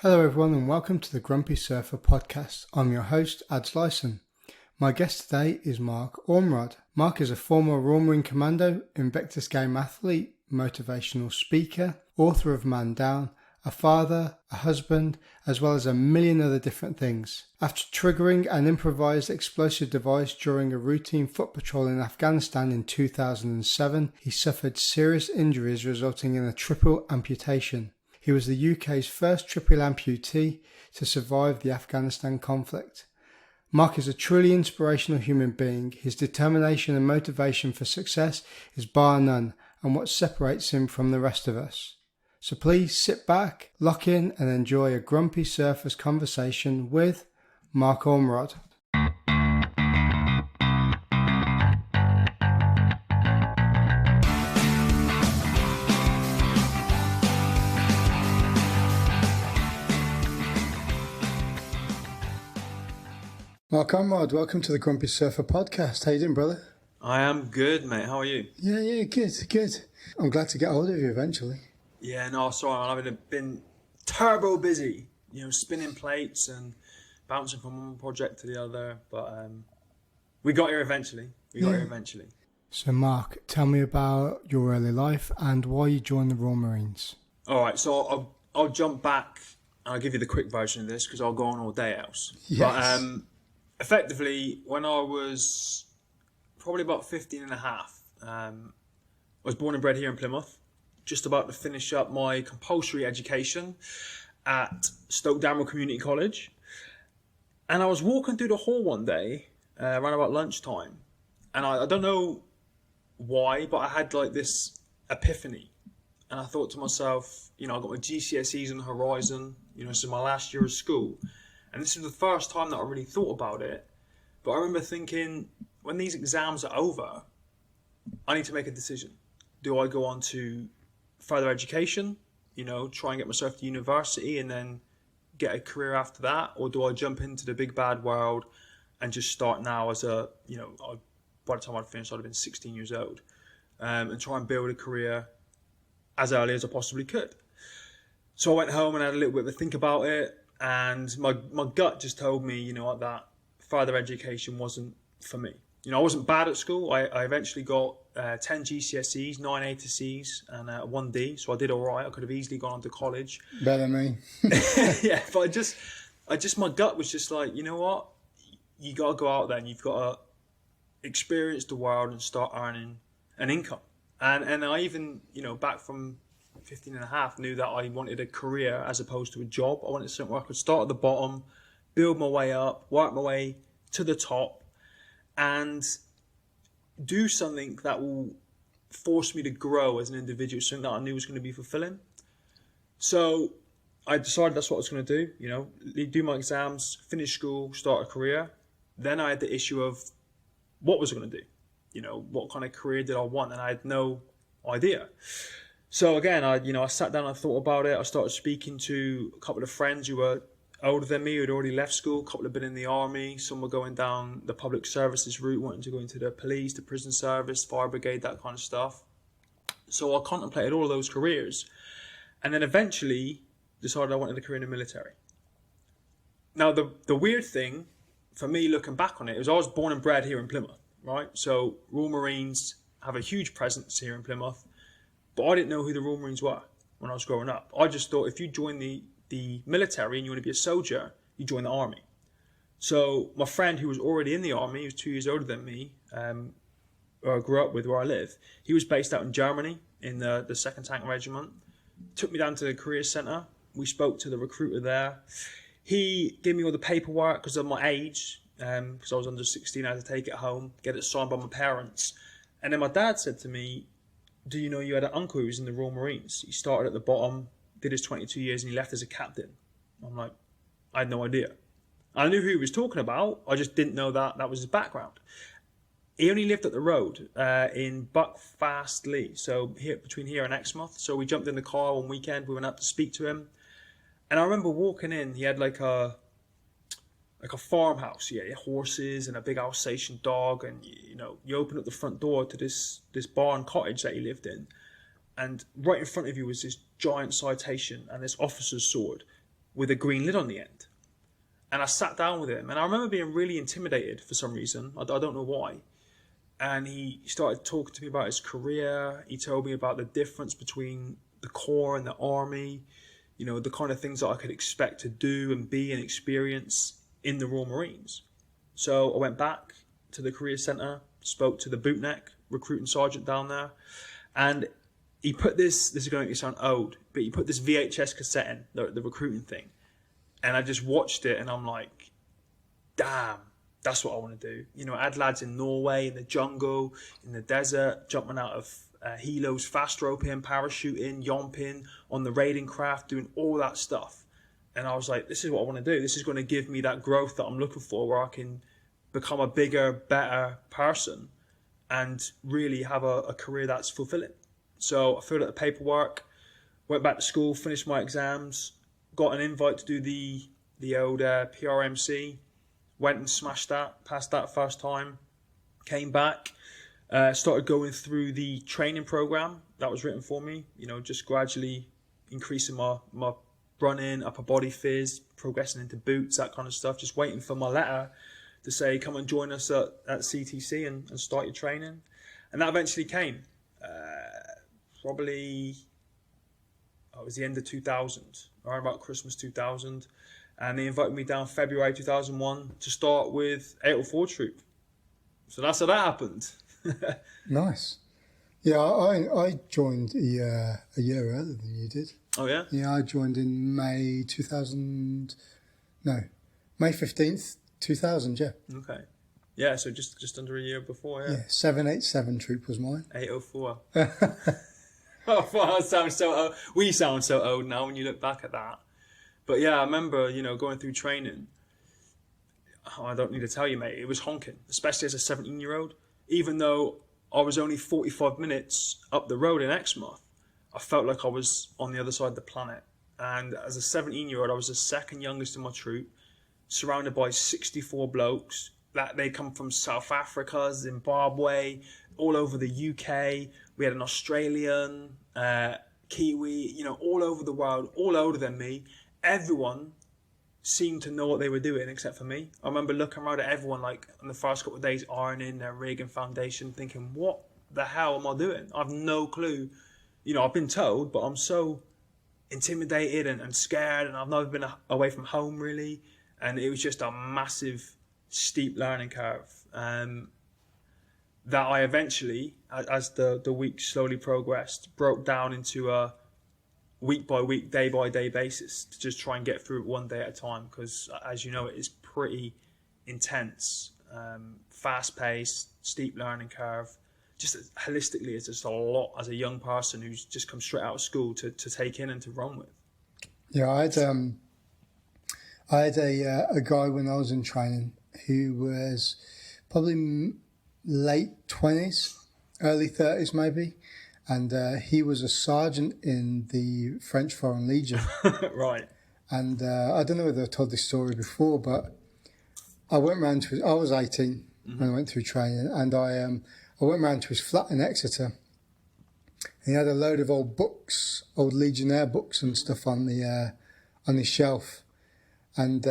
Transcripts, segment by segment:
Hello everyone and welcome to the Grumpy Surfer podcast. I'm your host, Ads Lyson. My guest today is Mark Ormrod. Mark is a former Royal Marine Commando, Invictus Game athlete, motivational speaker, author of Man Down, a father, a husband, as well as a million other different things. After triggering an improvised explosive device during a routine foot patrol in Afghanistan in 2007, he suffered serious injuries resulting in a triple amputation. He was the UK's first triple amputee to survive the Afghanistan conflict. Mark is a truly inspirational human being. His determination and motivation for success is bar none, and what separates him from the rest of us. So please sit back, lock in, and enjoy a Grumpy Surfer's conversation with Mark Ormrod. Mark Ormrod, welcome to the Grumpy Surfer podcast. How you doing, brother? I am good, mate. How are you? Yeah, good. I'm glad to get hold of you eventually. Yeah, no, sorry, man. I've been turbo busy, spinning plates and bouncing from one project to the other. But we got here eventually. So, Mark, tell me about your early life and why you joined the Royal Marines. All right, so I'll jump back and I'll give you the quick version of this because I'll go on all day else. Yes. But effectively, when I was probably about 15 and a half, I was born and bred here in Plymouth. Just about to finish up my compulsory education at Stoke Damrell Community College. And I was walking through the hall one day, around about lunchtime. And I don't know why, but I had like this epiphany. And I thought to myself, I got my GCSEs on the horizon, this is my last year of school. And this was the first time that I really thought about it. But I remember thinking, when these exams are over, I need to make a decision. Do I go on to further education, try and get myself to university and then get a career after that? Or do I jump into the big bad world and just start now as by the time I'd finished, I'd have been 16 years old, and try and build a career as early as I possibly could. So I went home and had a little bit of a think about it, and my gut just told me, that further education wasn't for me. I wasn't bad at school. I eventually got 10 GCSEs, 9 A to C's, and 1 D. So I did all right. I could have easily gone on to college. Better than me. Yeah, but I just, my gut was just like, you know what? You got to go out there and you've got to experience the world and start earning an income. And I even, back from 15 and a half, knew that I wanted a career as opposed to a job. I wanted something where I could start at the bottom, build my way up, work my way to the top, and do something that will force me to grow as an individual, something that I knew was going to be fulfilling. So I decided that's what I was going to do, do my exams, finish school, start a career. Then I had the issue of what was I going to do? What kind of career did I want? And I had no idea. So again, I sat down and thought about it. I started speaking to a couple of friends who were older than me, who'd already left school. A couple had been in the army. Some were going down the public services route, wanting to go into the police, the prison service, fire brigade, that kind of stuff. So I contemplated all of those careers, and then eventually decided I wanted a career in the military. Now, the weird thing for me looking back on it is I was born and bred here in Plymouth, right? So Royal Marines have a huge presence here in Plymouth, but I didn't know who the Royal Marines were when I was growing up. I just thought if you join the military and you want to be a soldier, you join the army. So my friend who was already in the army, he was 2 years older than me, who I grew up with where I live, he was based out in Germany in the 2nd Tank Regiment. Took me down to the career centre. We spoke to the recruiter there. He gave me all the paperwork because of my age, because I was under 16, I had to take it home, get it signed by my parents. And then my dad said to me, do you know you had an uncle who was in the Royal Marines? He started at the bottom, did his 22 years, and he left as a captain. I'm like, I had no idea. I knew who he was talking about, I just didn't know that was his background. He only lived up the road in Buckfastleigh, so between here and Exmouth. So we jumped in the car one weekend, we went up to speak to him. And I remember walking in, he had like a farmhouse. He had horses and a big Alsatian dog, and you open up the front door to this barn cottage that he lived in. And right in front of you was this giant citation and this officer's sword. with a green lid on the end. And I sat down with him, and I remember being really intimidated for some reason. I don't know why. And he started talking to me about his career. He told me about the difference between the Corps and the Army, you know, the kind of things that I could expect to do and be and experience in the Royal Marines. So I went back to the Career Centre, spoke to the bootneck recruiting sergeant down there, and he put this is going to sound old, but he put this VHS cassette in, the recruiting thing. And I just watched it, and I'm like, damn, that's what I want to do. You know, I had lads in Norway, in the jungle, in the desert, jumping out of helos, fast roping, parachuting, yomping, on the raiding craft, doing all that stuff. And I was like, this is what I want to do. This is going to give me that growth that I'm looking for, where I can become a bigger, better person and really have a career that's fulfilling. So I filled out the paperwork, went back to school, finished my exams, got an invite to do the old PRMC, went and smashed that, passed that first time, came back, started going through the training program that was written for me, you know, just gradually increasing my running, upper body phys, progressing into boots, that kind of stuff, just waiting for my letter to say, come and join us at CTC and start your training. And that eventually came. Probably, it was the end of 2000, around about Christmas 2000. And they invited me down February 2001 to start with 804 Troop. So that's how that happened. Nice. Yeah, I joined a year earlier than you did. Oh, yeah? Yeah, I joined in May 15th, 2000, yeah. Okay. Yeah, so just under a year before, yeah. Yeah, 787 Troop was mine. 804. Oh, wow, that sounds so old. We sound so old now when you look back at that. But yeah, I remember, you know, going through training. Oh, I don't need to tell you, mate. It was honking, especially as a 17-year-old. Even though I was only 45 minutes up the road in Exmouth, I felt like I was on the other side of the planet. And as a 17-year-old, I was the second youngest in my troop, surrounded by 64 blokes. That they come from South Africa, Zimbabwe, all over the UK. We had an Australian, Kiwi, you know, all over the world, all older than me. Everyone seemed to know what they were doing except for me. I remember looking around at everyone, like, in the first couple of days, ironing their rig and foundation, thinking, what the hell am I doing? I've no clue. You know, I've been told, but I'm so intimidated and scared, and I've never been away from home, really. And it was just a massive, steep learning curve. That I eventually, as the weeks slowly progressed, broke down into a week by week, day by day basis to just try and get through it one day at a time. Because, as you know, it is pretty intense, fast paced, steep learning curve. Just holistically, it's just a lot as a young person who's just come straight out of school to take in and to run with. Yeah, I had a guy when I was in training who was probably late 20s, early 30s maybe, and he was a sergeant in the French Foreign Legion. Right. And I don't know whether I've told this story before, but I went round to I was 18 when I went through training, and I went round to his flat in Exeter. He had a load of old books, old Legionnaire books and stuff on his shelf. And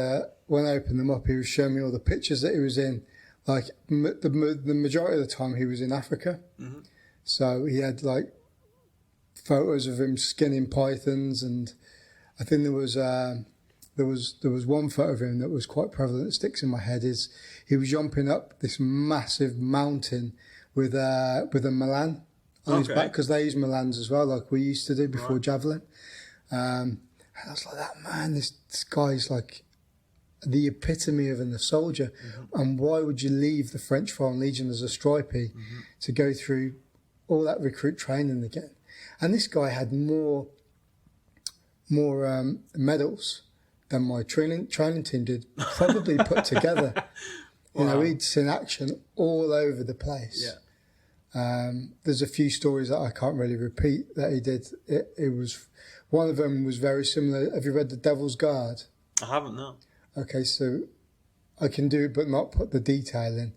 when I opened them up, he was showing me all the pictures that he was in. Like, the majority of the time he was in Africa. Mm-hmm. So he had, like, photos of him skinning pythons, and I think there was one photo of him that was quite prevalent that sticks in my head. Is he was jumping up this massive mountain with a Milan on his back, because they use Milans as well, like we used to do before javelin. And I was like, that man, this guy's like the epitome of a soldier. Mm-hmm. And why would you leave the French Foreign Legion as a stripey to go through all that recruit training again? And this guy had more medals than my training team did probably put together. Wow. You know, he'd seen action all over the place. Yeah. There's a few stories that I can't really repeat that he did. It was, one of them was very similar. Have you read The Devil's Guard? I haven't, no. Okay, so I can do it but not put the detail in.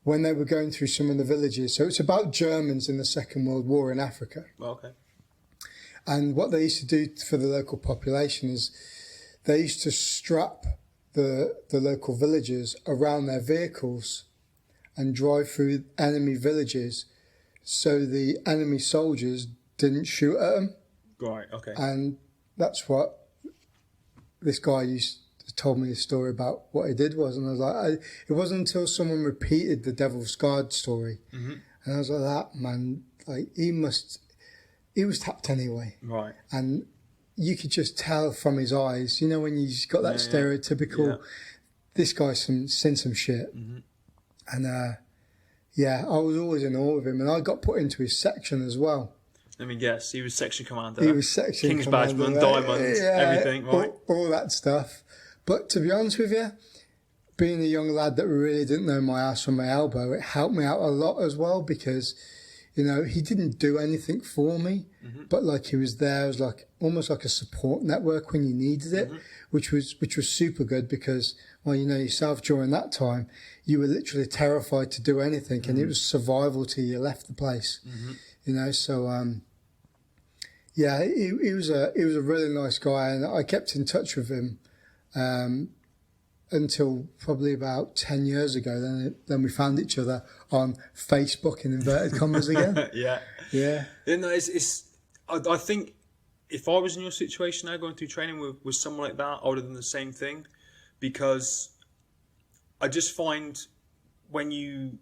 When they were going through some of the villages, so it's about Germans in the Second World War in Africa. Okay. And what they used to do for the local population is they used to strap the local villagers around their vehicles and drive through enemy villages so the enemy soldiers didn't shoot at them. Right, okay. And that's what this guy told me a story about what he did was. And I was like, it wasn't until someone repeated the Devil's Guard story. Mm-hmm. And I was like, that man, like, he was tapped anyway. Right. And you could just tell from his eyes, you know, when you've got that stereotypical, this guy's seen some shit. Mm-hmm. And, I was always in awe of him. And I got put into his section as well. Let me guess, he was section commander. He was section King's commander. Badgeman, diamonds, everything, right? All that stuff. But to be honest with you, being a young lad that really didn't know my ass from my elbow, it helped me out a lot as well because, you know, he didn't do anything for me, but like he was there as like almost like a support network when you needed it, which was super good because, well, you know yourself, during that time, you were literally terrified to do anything, and it was survival till you left the place. You know, so he was a really nice guy, and I kept in touch with him until probably about 10 years ago. Then we found each other on Facebook in inverted commas again. Yeah. You know, I think if I was in your situation now, going through training with someone like that, I would have done the same thing, because I just find when you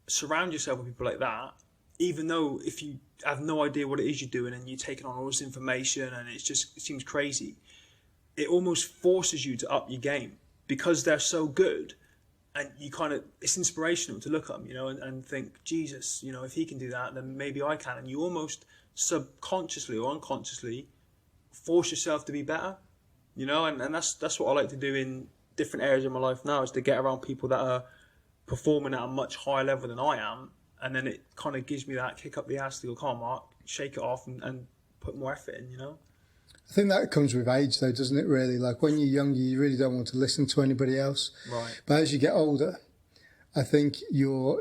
surround yourself with people like that, even though if you have no idea what it is you're doing and you're taking on all this information and it seems crazy, it almost forces you to up your game because they're so good, and it's inspirational to look at them, you know, and think, Jesus, you know, if he can do that, then maybe I can. And you almost subconsciously or unconsciously force yourself to be better, you know, and that's what I like to do in different areas of my life now, is to get around people that are performing at a much higher level than I am. And then it kind of gives me that kick up the ass to go, come on, Mark, shake it off and put more effort in, you know? I think that comes with age, though, doesn't it, really? Like, when you're younger, you really don't want to listen to anybody else. Right. But as you get older, I think your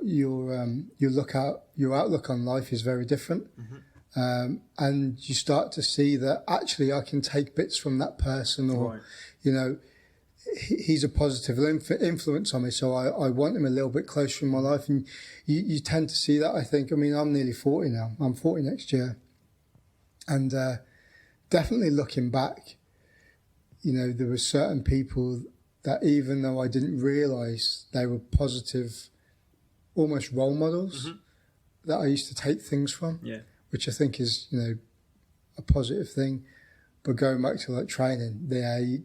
outlook on life is very different. And you start to see that, actually, I can take bits from that person, or, you know, he's a positive influence on me, so I want him a little bit closer in my life. And you tend to see that, I think. I mean, I'm nearly 40 now. I'm 40 next year. And definitely looking back, you know, there were certain people that, even though I didn't realise they were positive, almost role models, that I used to take things from, which I think is, you know, a positive thing. But going back to like training,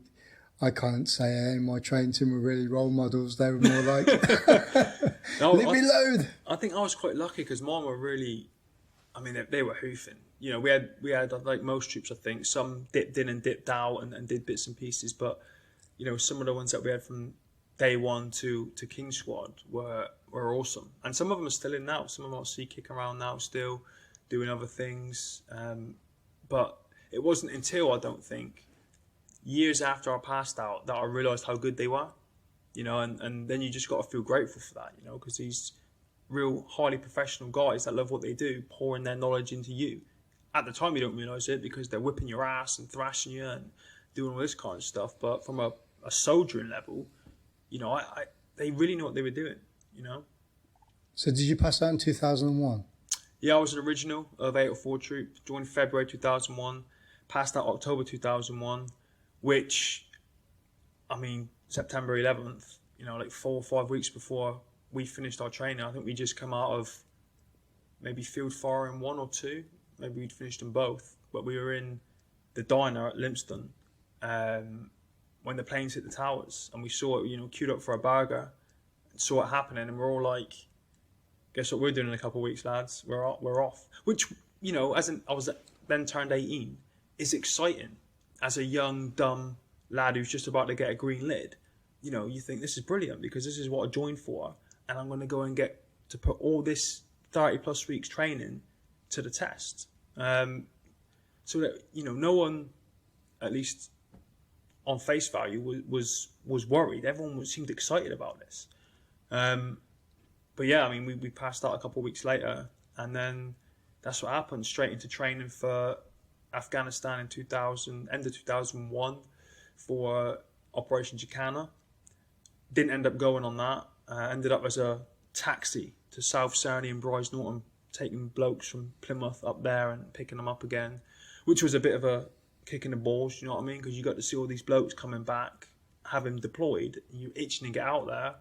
I can't say any of my training team were really role models. They were more like, leave me alone. I think I was quite lucky because mine were really, I mean, they were hoofing. You know, we had like most troops, I think, some dipped in and dipped out and did bits and pieces. But, you know, some of the ones that we had from day one to King Squad were awesome. And some of them are still in now. Some of them I see kicking around now, still doing other things. But it wasn't until, I don't think, years after I passed out that I realised how good they were, you know, and then you just got to feel grateful for that, you know, because these real highly professional guys that love what they do, pouring their knowledge into you. At the time you don't realise it because they're whipping your ass and thrashing you and doing all this kind of stuff, but from a soldiering level, you know, they really knew what they were doing, you know. So did you pass out in 2001? Yeah, I was an original of 804 troop, joined February 2001, passed out October 2001, which, I mean, September 11th, you know, like 4 or 5 weeks before we finished our training. I think we just come out of maybe field firing 1 or 2. Maybe we'd finished them both. But we were in the diner at Lympstone when the planes hit the towers. And we saw it, you know, queued up for a burger. And saw it happening. And we're all like, guess what we're doing in a couple of weeks, lads? We're off. Which, you know, I was then turned 18, is exciting. As a young, dumb lad who's just about to get a green lid, you know, you think this is brilliant because this is what I joined for, and I'm going to go and get to put all this 30 plus weeks training to the test. So that, you know, no one, at least on face value, was worried. Everyone seemed excited about this. But yeah, I mean, we passed out a couple of weeks later, and then that's what happened. Straight into training for Afghanistan in end of 2001, for Operation Jacana. Didn't end up going on that. Ended up as a taxi to South Sarny and Bryce Norton, taking blokes from Plymouth up there and picking them up again, which was a bit of a kick in the balls, you know what I mean? Because you got to see all these blokes coming back, having deployed, and you're itching to get out there,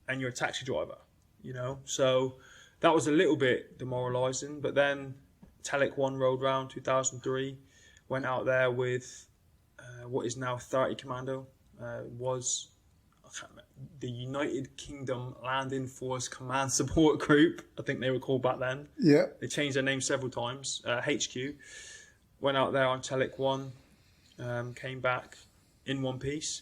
and you're a taxi driver, you know? So that was a little bit demoralising. But then Telic 1 rolled round 2003, went out there with what is now 30 Commando, was the United Kingdom Landing Force Command Support Group, I think they were called back then. Yeah. They changed their name several times. HQ. Went out there on Telic 1, came back in one piece.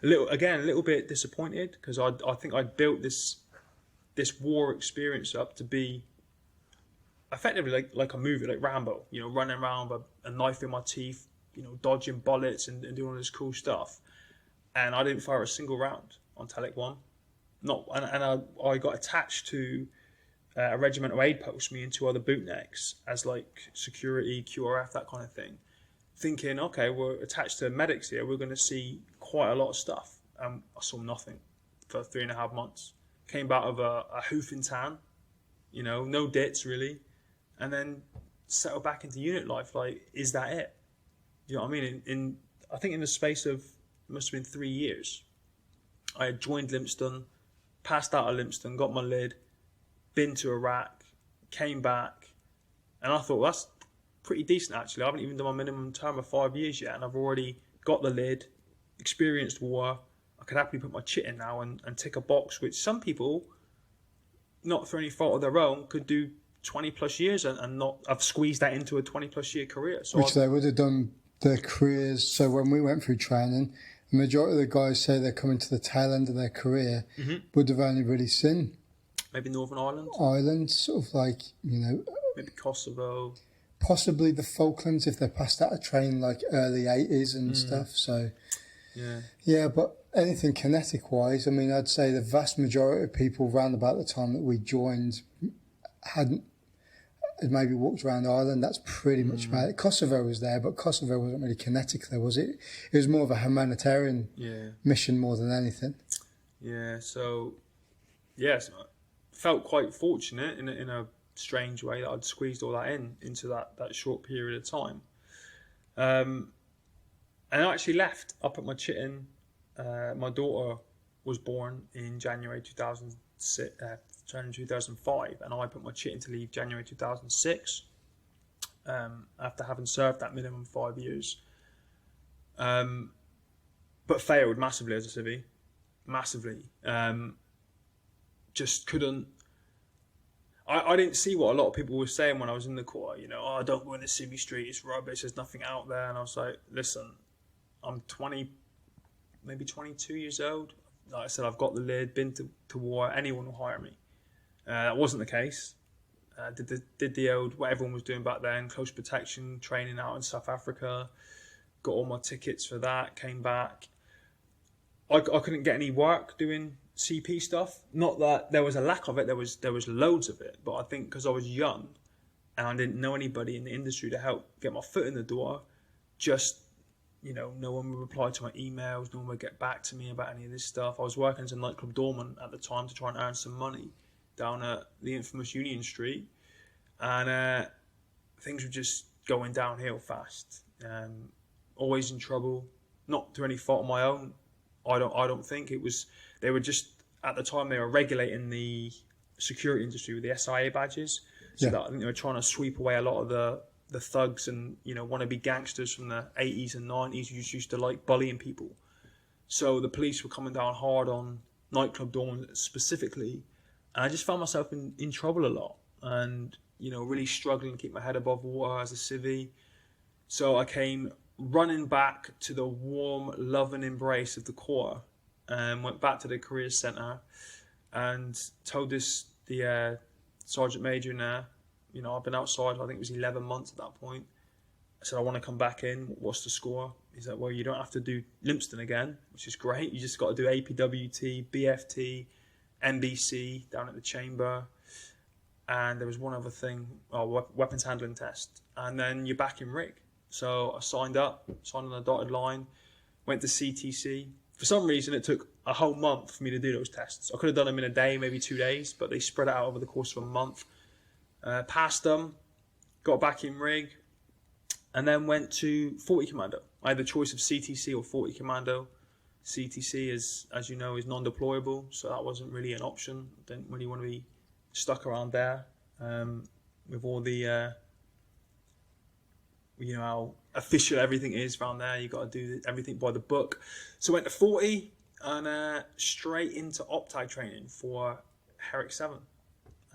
A little bit disappointed, because I think I built this war experience up to be effectively like a movie, like Rambo, you know, running around with a knife in my teeth, you know, dodging bullets and doing all this cool stuff. And I didn't fire a single round on Telic 1. I got attached to a regimental aid post, me and 2 other bootnecks, as like security, QRF, that kind of thing. Thinking, okay, we're attached to medics here, we're going to see quite a lot of stuff. I saw nothing for 3.5 months. Came out of a hoof and tan, you know, no dits really. And then settled back into unit life. Like, is that it? You know what I mean? I think in the space of, it must have been 3 years, I had joined Lympstone, passed out of Lympstone, got my lid, been to Iraq, came back, and I thought, well, that's pretty decent actually. I haven't even done my minimum term of 5 years yet, and I've already got the lid, experienced war. I could happily put my chit in now and tick a box, which some people, not for any fault of their own, could do 20 plus years and not have squeezed that into a 20 plus year career. So which they would have done their careers. So when we went through training, the majority of the guys say they're coming to the tail end of their career, would have only really seen maybe Northern Ireland. Ireland, sort of like, you know, maybe Kosovo, possibly the Falklands if they passed out of training like early 80s and stuff. So yeah, but anything kinetic wise, I mean, I'd say the vast majority of people around about the time that we joined had maybe walked around Ireland. That's pretty much about it. Kosovo was there, but Kosovo wasn't really kinetic there, was it? It was more of a humanitarian mission more than anything. Yeah, so yes, I felt quite fortunate in a strange way that I'd squeezed all that into that short period of time. And I actually left. I put my chit in. My daughter was born in January 2005, and I put my chit in to leave January 2006, after having served that minimum 5 years. But failed massively as a civvy. Massively. Just couldn't. I didn't see what a lot of people were saying when I was in the Corps. You know, oh, don't go in the civvy street, it's rubbish, there's nothing out there. And I was like, listen, I'm 20, maybe 22 years old. Like I said, I've got the lid, been to war, anyone will hire me. That wasn't the case. Did the old, what everyone was doing back then, close protection training out in South Africa, got all my tickets for that, came back. I couldn't get any work doing CP stuff. Not that there was a lack of it, there was loads of it, but I think because I was young and I didn't know anybody in the industry to help get my foot in the door, just, you know, no one would reply to my emails, no one would get back to me about any of this stuff. I was working as a nightclub doorman at the time to try and earn some money down at the infamous Union Street, and things were just going downhill fast. Always in trouble, not through any fault of my own. I don't think it was. They were just, at the time they were regulating the security industry with the SIA badges, so that I think they were trying to sweep away a lot of the thugs and, you know, wannabe gangsters from the 80s and 90s who just used to like bullying people. So the police were coming down hard on nightclub doormen specifically, and I just found myself in trouble a lot, and, you know, really struggling to keep my head above water as a civvy. So I came running back to the warm love and embrace of the Corps, and went back to the careers centre and told the sergeant major in there, you know, I've been outside, I think it was 11 months at that point. I said, I want to come back in. What's the score? He's like, well, you don't have to do Lympstone again, which is great. You just got to do APWT, BFT, NBC down at the chamber. And there was one other thing, weapons handling test. And then you're back in rig. So I signed on the dotted line, went to CTC. For some reason, it took a whole month for me to do those tests. I could have done them in a day, maybe 2 days, but they spread it out over the course of a month. Passed them, got back in rig, and then went to 40 Commando. I had the choice of CTC or 40 Commando. CTC, as you know, is non-deployable, so that wasn't really an option. Didn't really want to be stuck around there with all the, how official everything is around there. You got to do everything by the book. So went to 40 and straight into OPTAG training for Herrick 7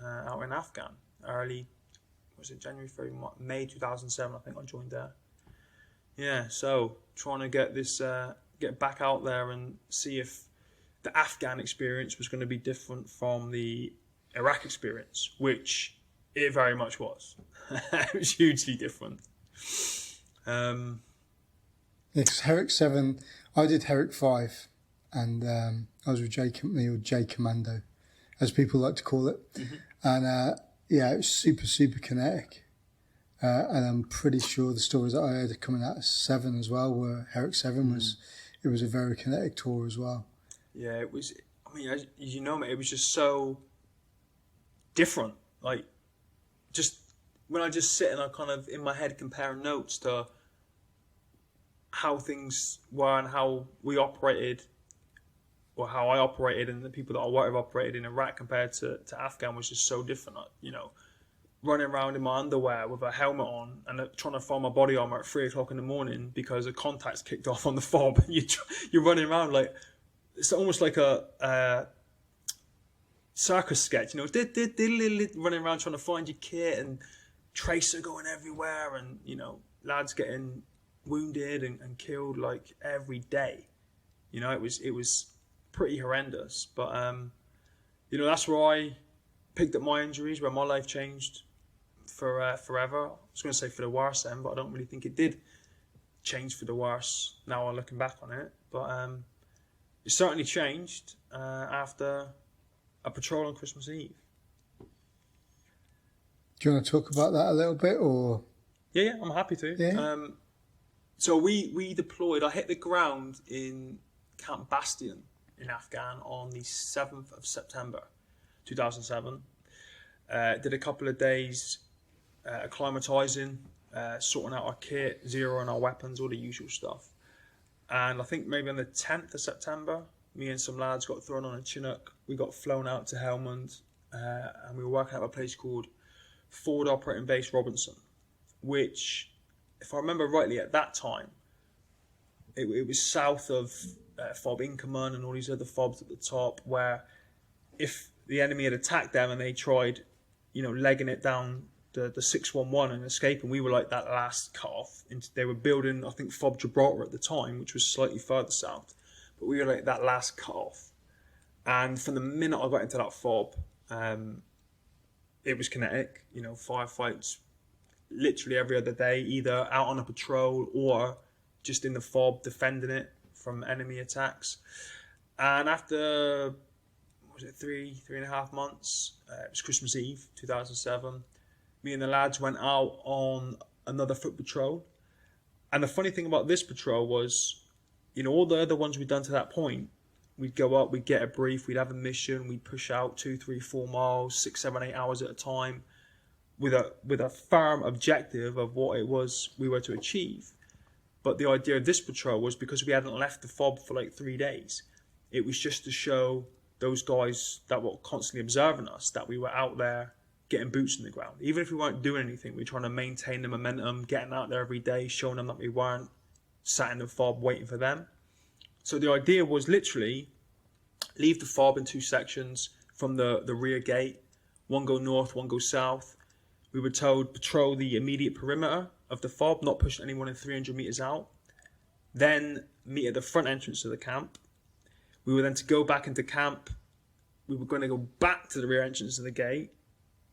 out in Afghan. Early, was it January, February, May 2007? I think I joined there. Yeah, so trying to get back out there and see if the Afghan experience was going to be different from the Iraq experience, which it very much was. It was hugely different. It's Herrick 7. I did Herrick 5, and I was with J Company, or J Commando, as people like to call it. Mm-hmm. And it was super kinetic. And I'm pretty sure the stories that I heard coming out of 7 as well were Herrick 7 was a very kinetic tour as well. Yeah, it was. I mean, as you know, it was just so different. Like, just when I just sit and I kind of in my head comparing notes to how things were and how we operated, or how I operated, and the people that I would have operated in Iraq compared to Afghan was just so different. Running around in my underwear with a helmet on and trying to find my body armor at 3 o'clock in the morning because a contact's kicked off on the fob. You're running around like it's almost like a circus sketch, running around trying to find your kit, and tracer going everywhere, and lads getting wounded and killed like every day. It was pretty horrendous, but that's where I picked up my injuries, where my life changed for forever. I was going to say for the worse then, but I don't really think it did change for the worse now I'm looking back on it. But it certainly changed after a patrol on Christmas Eve. Do you want to talk about that a little bit, or? Yeah, I'm happy to. Yeah. So we deployed. I hit the ground in Camp Bastion in Afghan on the 7th of September 2007. Did a couple of days acclimatizing, sorting out our kit, zeroing our weapons, all the usual stuff. And I think maybe on the 10th of September, me and some lads got thrown on a Chinook. We got flown out to Helmand, and we were working at a place called Forward Operating Base Robinson, which, if I remember rightly at that time, it was south of FOB Inkerman and all these other FOBs at the top, where if the enemy had attacked them and they tried, legging it down the 611 and escaping, we were like that last cut-off. They were building, I think, FOB Gibraltar at the time, which was slightly further south, but we were like that last cut-off. And from the minute I got into that FOB, it was kinetic, firefights literally every other day, either out on a patrol or just in the FOB defending it from enemy attacks. And after, was it 3.5 months, it was Christmas Eve 2007, me and the lads went out on another foot patrol. And the funny thing about this patrol was, all the other ones we'd done to that point, we'd go up, we'd get a brief, we'd have a mission, we'd push out 2, 3, 4 miles, 6, 7, 8 hours at a time with a firm objective of what it was we were to achieve. But the idea of this patrol was, because we hadn't left the FOB for like 3 days, it was just to show those guys that were constantly observing us that we were out there getting boots in the ground. Even if we weren't doing anything, we were trying to maintain the momentum, getting out there every day, showing them that we weren't sat in the FOB waiting for them. So the idea was literally leave the FOB in 2 sections from the rear gate. One go north, one go south. We were told patrol the immediate perimeter of the FOB, not push anyone in 300 metres out. Then meet at the front entrance of the camp. We were then to go back into camp. We were going to go back to the rear entrance of the gate,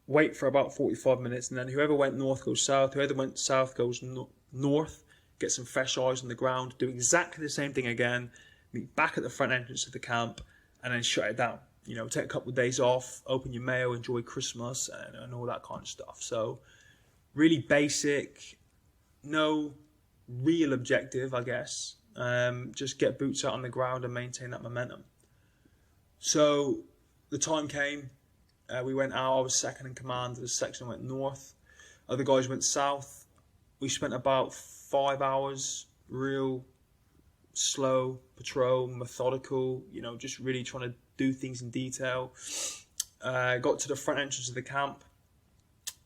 wait for about 45 minutes, and then whoever went north goes south, whoever went south goes north, get some fresh eyes on the ground, do exactly the same thing again, meet back at the front entrance of the camp, and then shut it down. Take a couple of days off, open your mail, enjoy Christmas, and all that kind of stuff. So really basic, no real objective, I guess. just get boots out on the ground and maintain that momentum. So the time came, we went out, I was second in command, the section went north, other guys went south. We spent about 5 hours, real slow patrol, methodical, just really trying to do things in detail. Got to the front entrance of the camp,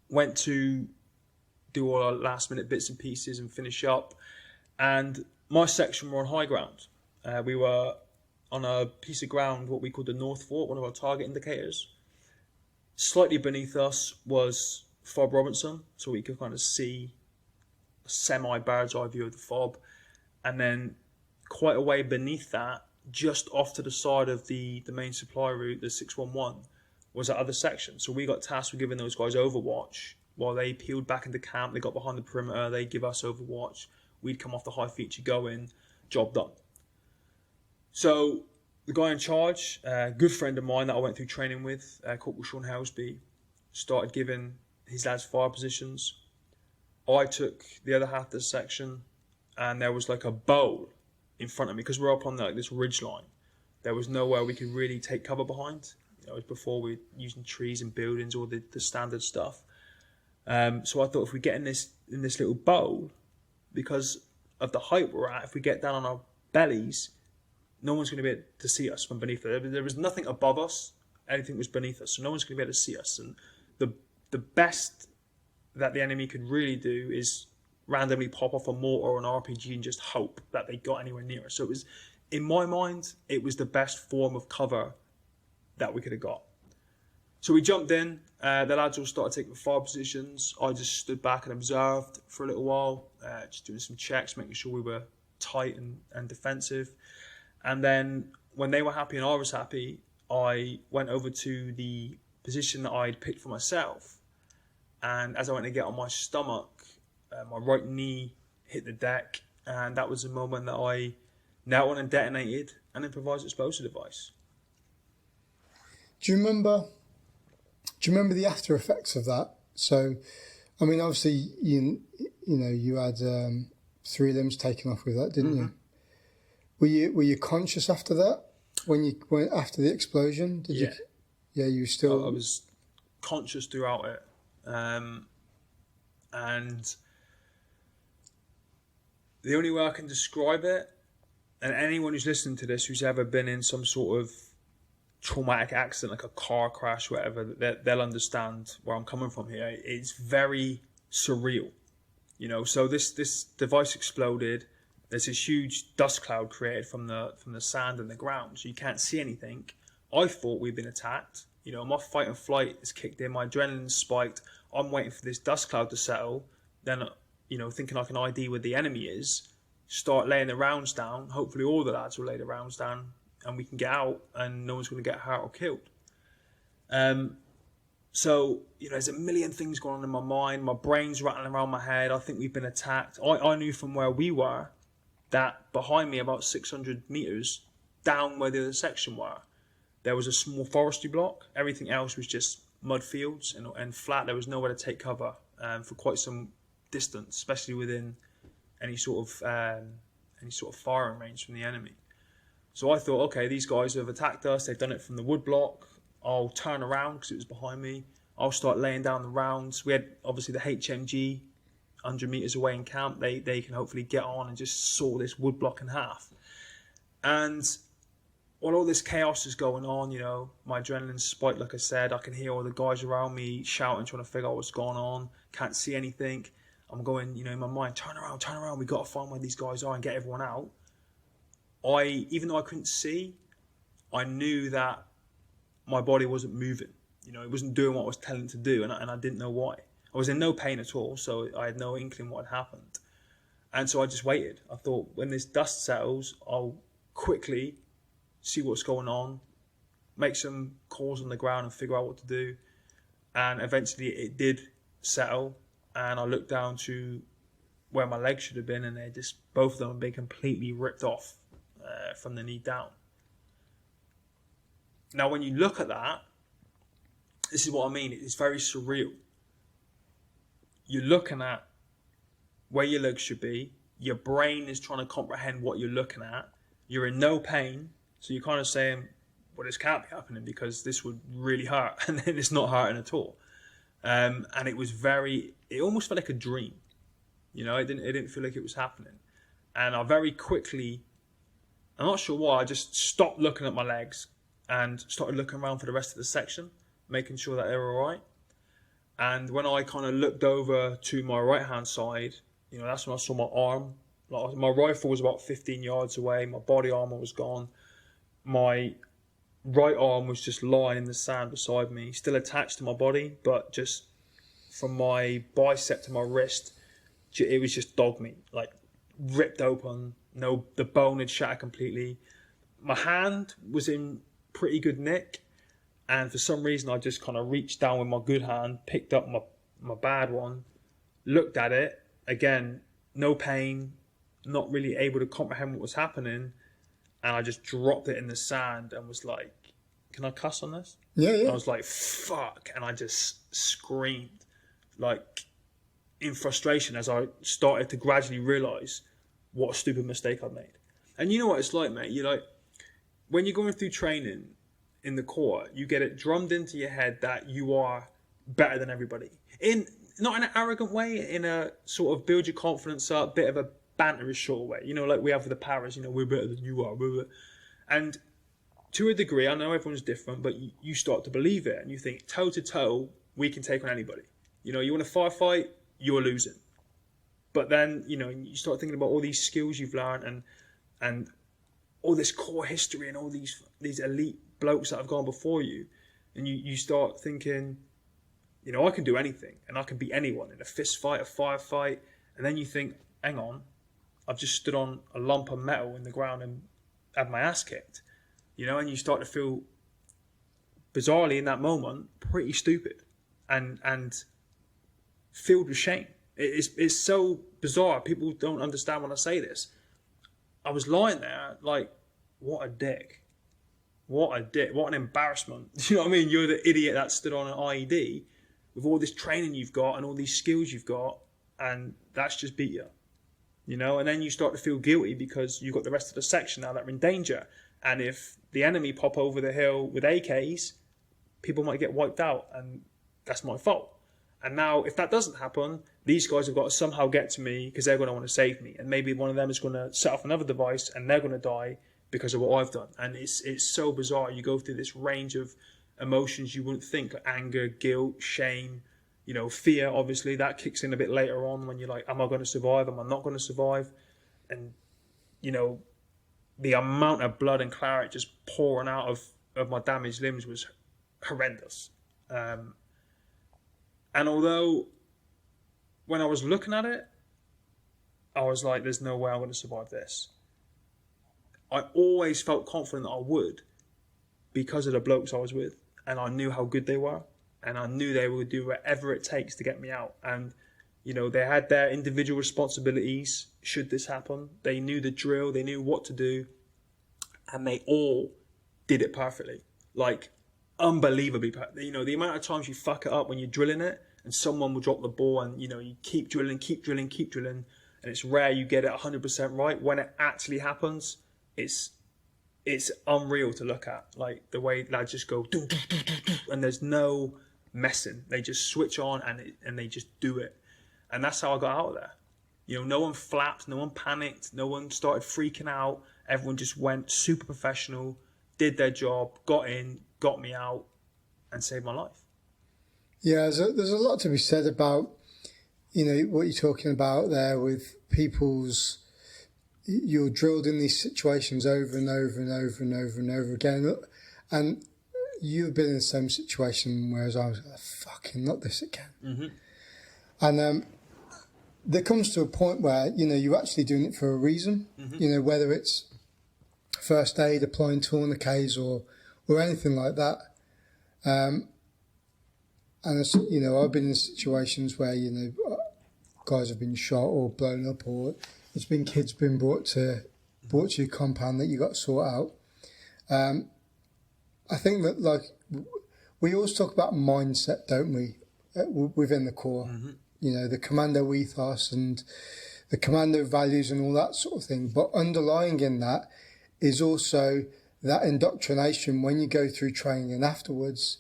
went to do all our last minute bits and pieces and finish up. And my section were on high ground. We were on a piece of ground, what we call the North Fort, one of our target indicators. Slightly beneath us was Fob Robinson, so we could kind of see a semi-bird's eye view of the fob. And then quite a way beneath that, just off to the side of the main supply route, the 611, was that other section. So we got tasked with giving those guys overwatch. While they peeled back into camp, they got behind the perimeter, they give us overwatch. We'd come off the high feature, go in, job done. So the guy in charge, a good friend of mine that I went through training with, Corporal Sean Helsby, started giving his lads fire positions. I took the other half of the section, and there was like a bowl in front of me, because we're up on this ridge line. There was nowhere we could really take cover behind. It was before we were using trees and buildings, all the standard stuff. So I thought, if we get in this little bowl, because of the height we're at, if we get down on our bellies, no one's going to be able to see us from beneath it. There was nothing above us, everything was beneath us, so no one's going to be able to see us. And the best that the enemy could really do is randomly pop off a mortar or an RPG and just hope that they got anywhere near us. So it was, in my mind, it was the best form of cover that we could have got. So we jumped in, the lads all started taking fire positions. I just stood back and observed for a little while, just doing some checks, making sure we were tight and defensive. And then when they were happy and I was happy, I went over to the position that I'd picked for myself. And as I went to get on my stomach, my right knee hit the deck, and that was the moment that I knelt on and detonated an improvised explosive device. Do you remember the after effects of that? So, I mean, obviously, you had 3 limbs taken off with that, didn't you? Were you conscious after that? After the explosion? Yeah. You were still. I was conscious throughout it, and the only way I can describe it, and anyone who's listening to this who's ever been in some sort of traumatic accident, like a car crash, whatever, they'll understand where I'm coming from here. It's very surreal, So this device exploded. There's this huge dust cloud created from the sand and the ground, so you can't see anything. I thought we'd been attacked. My fight and flight is kicked in. My adrenaline's spiked. I'm waiting for this dust cloud to settle. Then, thinking I can ID where the enemy is, start laying the rounds down. Hopefully all the lads will lay the rounds down and we can get out and no one's going to get hurt or killed. So, there's a million things going on in my mind. My brain's rattling around my head. I think we've been attacked. I knew from where we were that behind me, about 600 metres down where the other section were, there was a small forestry block. Everything else was just mud fields and flat. There was nowhere to take cover for quite some distance, especially within any sort of firing range from the enemy. So I thought, okay, these guys have attacked us. They've done it from the wood block. I'll turn around because it was behind me. I'll start laying down the rounds. We had obviously the HMG 100 metres away in camp. They can hopefully get on and just saw this wood block in half. And while all this chaos is going on, my adrenaline's spiked, like I said. I can hear all the guys around me shouting, trying to figure out what's going on. Can't see anything. I'm going, in my mind, turn around. We've got to find where these guys are and get everyone out. Even though I couldn't see, I knew that my body wasn't moving. It wasn't doing what I was telling it to do, and I didn't know why. I was in no pain at all, so I had no inkling what had happened. And so I just waited. I thought, when this dust settles, I'll quickly see what's going on, make some calls on the ground and figure out what to do. And eventually it did settle, and I looked down to where my legs should have been, and both of them had been completely ripped off from the knee down. Now, when you look at that, this is what I mean. It's very surreal. You're looking at where your legs should be. Your brain is trying to comprehend what you're looking at. You're in no pain, so you're kind of saying, well, this can't be happening because this would really hurt, and then it's not hurting at all. And it almost felt like a dream. You know, it didn't feel like it was happening. And I very quickly, I'm not sure why, I just stopped looking at my legs and started looking around for the rest of the section, making sure that they were all right. And when I kind of looked over to my right-hand side, you know, that's when I saw my arm. Like, my rifle was about 15 yards away. My body armor was gone. My right arm was just lying in the sand beside me, still attached to my body, but just from my bicep to my wrist, it was just dog meat, like ripped open. No, the bone had shattered completely. My hand was in pretty good nick, and for some reason I just kind of reached down with my good hand, picked up my bad one, looked at it, again, no pain, not really able to comprehend what was happening, and I just dropped it in the sand and was like, can I cuss on this? Yeah. I was like, fuck, and I just screamed, like, in frustration as I started to gradually realise what a stupid mistake I'd made. And you know what it's like, mate, you're like, when you're going through training in the Corps, you get it drummed into your head that you are better than everybody. Not in an arrogant way, in a sort of build your confidence up, bit of a banterish sort of way. You know, like we have with the Paras, you know, we're better than you are. And to a degree, I know everyone's different, but you start to believe it and you think toe to toe, we can take on anybody. You know, you want a firefight, you're losing. But then, you know, you start thinking about all these skills you've learned and all this core history and all these elite blokes that have gone before you, and you start thinking, you know, I can do anything and I can beat anyone in a fist fight, a firefight, and then you think, hang on, I've just stood on a lump of metal in the ground and had my ass kicked, you know, and you start to feel, bizarrely in that moment, pretty stupid and filled with shame. It's so bizarre. People don't understand when I say this. I was lying there like, what a dick. What an embarrassment. You know what I mean? You're the idiot that stood on an IED with all this training you've got and all these skills you've got, and that's just beat you. You know, and then you start to feel guilty because you've got the rest of the section now that are in danger. And if the enemy pop over the hill with AKs, people might get wiped out, and that's my fault. And now, if that doesn't happen, these guys have got to somehow get to me because they're going to want to save me. And maybe one of them is going to set off another device and they're going to die because of what I've done. And it's so bizarre. You go through this range of emotions you wouldn't think, like anger, guilt, shame, you know, fear, obviously. That kicks in a bit later on when you're like, am I going to survive? Am I not going to survive? And, you know, the amount of blood and claret just pouring out of my damaged limbs was horrendous. And although when I was looking at it, I was like, there's no way I'm going to survive this. I always felt confident that I would because of the blokes I was with. And I knew how good they were. And I knew they would do whatever it takes to get me out. And, you know, they had their individual responsibilities should this happen. They knew the drill. They knew what to do. And they all did it perfectly. Like, unbelievably perfect. You know, the amount of times you fuck it up when you're drilling it and someone will drop the ball and, you know, you keep drilling. And it's rare you get it 100% right. When it actually happens, it's unreal to look at. Like, the way lads just go, doo, doo, doo, doo, doo, and there's no messing. They just switch on and they just do it. And that's how I got out of there. You know, no one flapped, no one panicked, no one started freaking out. Everyone just went super professional, did their job, got in, got me out, and saved my life. Yeah, there's a lot to be said about, you know, what you're talking about there with people's, you're drilled in these situations over and over and over and over and over again. And you've been in the same situation, whereas I was like, fucking not this again. Mm-hmm. And there comes to a point where, you know, you're actually doing it for a reason, mm-hmm. you know, whether it's first aid, applying tourniquets or anything like that. And, you know, I've been in situations where, you know, guys have been shot or blown up, or it's been kids been brought to your compound that you got to sort out. I think that, like, we always talk about mindset, don't we, within the Corps? Mm-hmm. You know, the commando ethos and the commando values and all that sort of thing. But underlying in that is also that indoctrination when you go through training and afterwards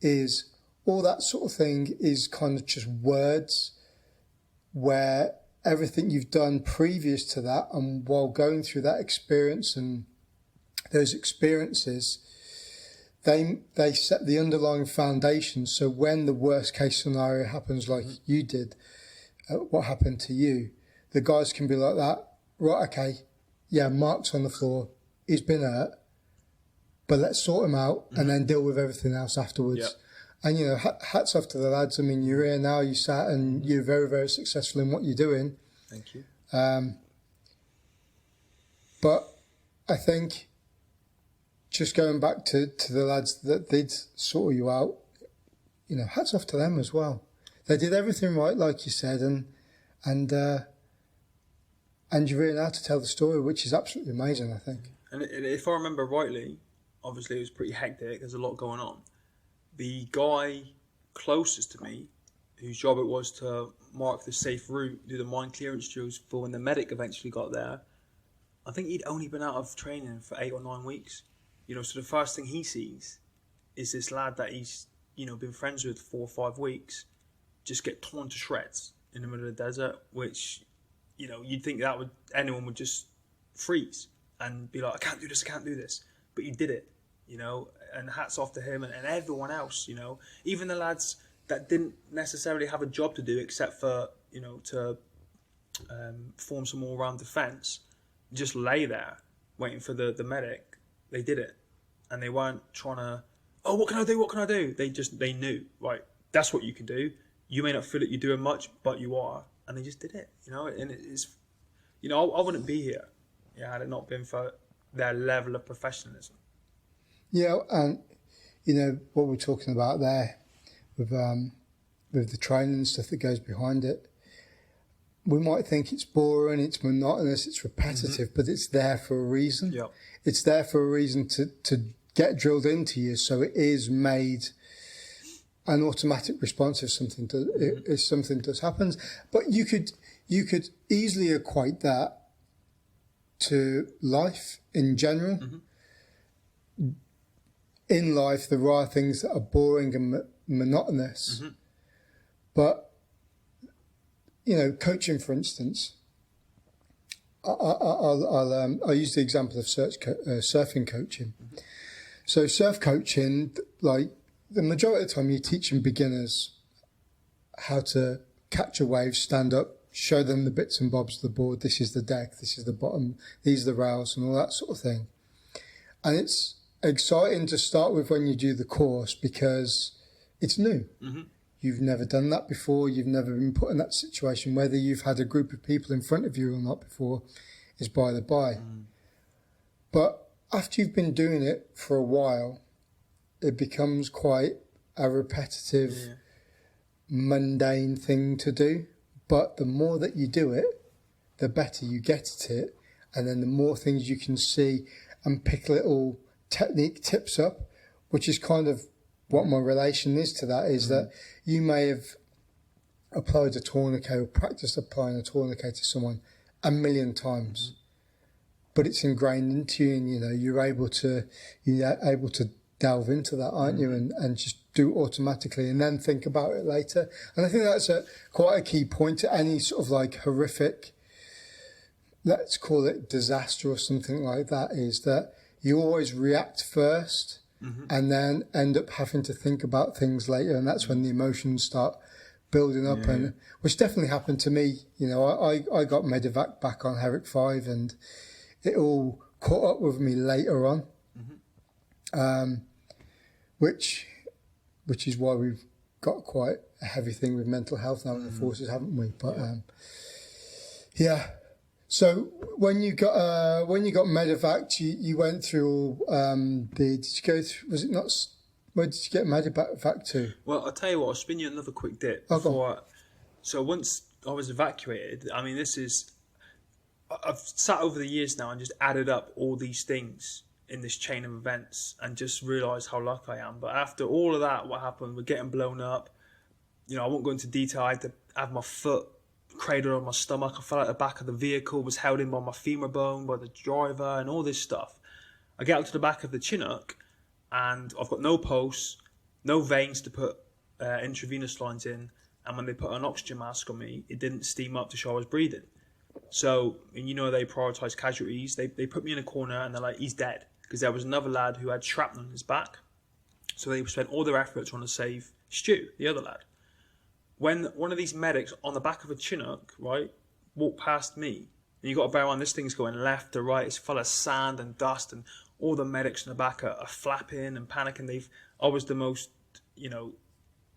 is all that sort of thing is kind of just words where everything you've done previous to that and while going through that experience and those experiences, they set the underlying foundation. So when the worst case scenario happens like you did, what happened to you, the guys can be like that, right, okay, yeah, Mark's on the floor, he's been hurt, but let's sort him out and then deal with everything else afterwards. Yeah. And, you know, hats off to the lads. I mean, you're here now, you sat and you're very, very successful in what you're doing. Thank you. But I think just going back to the lads that did sort you out, you know, hats off to them as well. They did everything right, like you said, and you really know how to tell the story, which is absolutely amazing, I think. And if I remember rightly, obviously it was pretty hectic. There's a lot going on. The guy closest to me, whose job it was to mark the safe route, do the mine clearance drills for when the medic eventually got there, I think he'd only been out of training for 8 or 9 weeks. You know, so the first thing he sees is this lad that he's, you know, been friends with 4 or 5 weeks just get torn to shreds in the middle of the desert, which, you know, you'd think that anyone would just freeze and be like, I can't do this. But he did it, you know, and hats off to him and everyone else, you know, even the lads that didn't necessarily have a job to do except for, you know, to form some all-round defence, just lay there waiting for the medic. They did it, and they weren't trying to, oh, what can I do? They knew, right, that's what you can do. You may not feel that you're doing much, but you are, and they just did it, you know, and it's, you know, I wouldn't be here, yeah, had it not been for their level of professionalism. Yeah, and, you know, what we're talking about there with the training and stuff that goes behind it, we might think it's boring, it's monotonous, it's repetitive, but it's there for a reason. Yeah. It's there for a reason to get drilled into you, so it is made an automatic response if something does happen. But you could easily equate that to life in general. In life, there are things that are boring and monotonous, but you know, coaching, for instance, I'll use the example of surfing coaching. So surf coaching, like the majority of the time, you're teaching beginners how to catch a wave, stand up, show them the bits and bobs of the board. This is the deck, this is the bottom, these are the rails, and all that sort of thing. And it's exciting to start with when you do the course because it's new. You've never done that before. You've never been put in that situation. Whether you've had a group of people in front of you or not before is by the by. But after you've been doing it for a while, it becomes quite a repetitive, mundane thing to do. But the more that you do it, the better you get at it. And then the more things you can see and pick little technique tips up, which is kind of what my relation is to that, is that you may have applied a tourniquet or practiced applying a tourniquet to someone 1,000,000 times, but it's ingrained into you, and you know you're able to delve into that, aren't you, and just do it automatically and then think about it later. And I think that's quite a key point to any sort of like horrific, let's call it disaster or something like that, is that you always react first and then end up having to think about things later, and that's when the emotions start building up, and which definitely happened to me. You know, I got medevac back on Herrick 5 and it all caught up with me later on, which is why we've got quite a heavy thing with mental health now in the forces, haven't we? But So when you got medevac, you went through did you go through? Was it not? Where did you get medevac to? Well, I'll tell you what. I'll spin you another quick dip. So once I was evacuated, I mean, I've sat over the years now and just added up all these things in this chain of events and just realised how lucky I am. But after all of that, what happened? We're getting blown up. You know, I won't go into detail. I had to have my foot cradled on my stomach. I fell out the back of the vehicle, was held in by my femur bone by the driver, and all this stuff. I get out to the back of the Chinook, and I've got no pulse, no veins to put intravenous lines in, and when they put an oxygen mask on me, it didn't steam up to show I was breathing. So, and you know they prioritise casualties. They put me in a corner and they're like, he's dead, because there was another lad who had shrapnel in his back. So they spent all their effort trying to save Stu, the other lad. When one of these medics on the back of a Chinook, right, walked past me, and you got to bear in mind this thing's going left to right, it's full of sand and dust, and all the medics in the back are flapping and panicking. I was the most,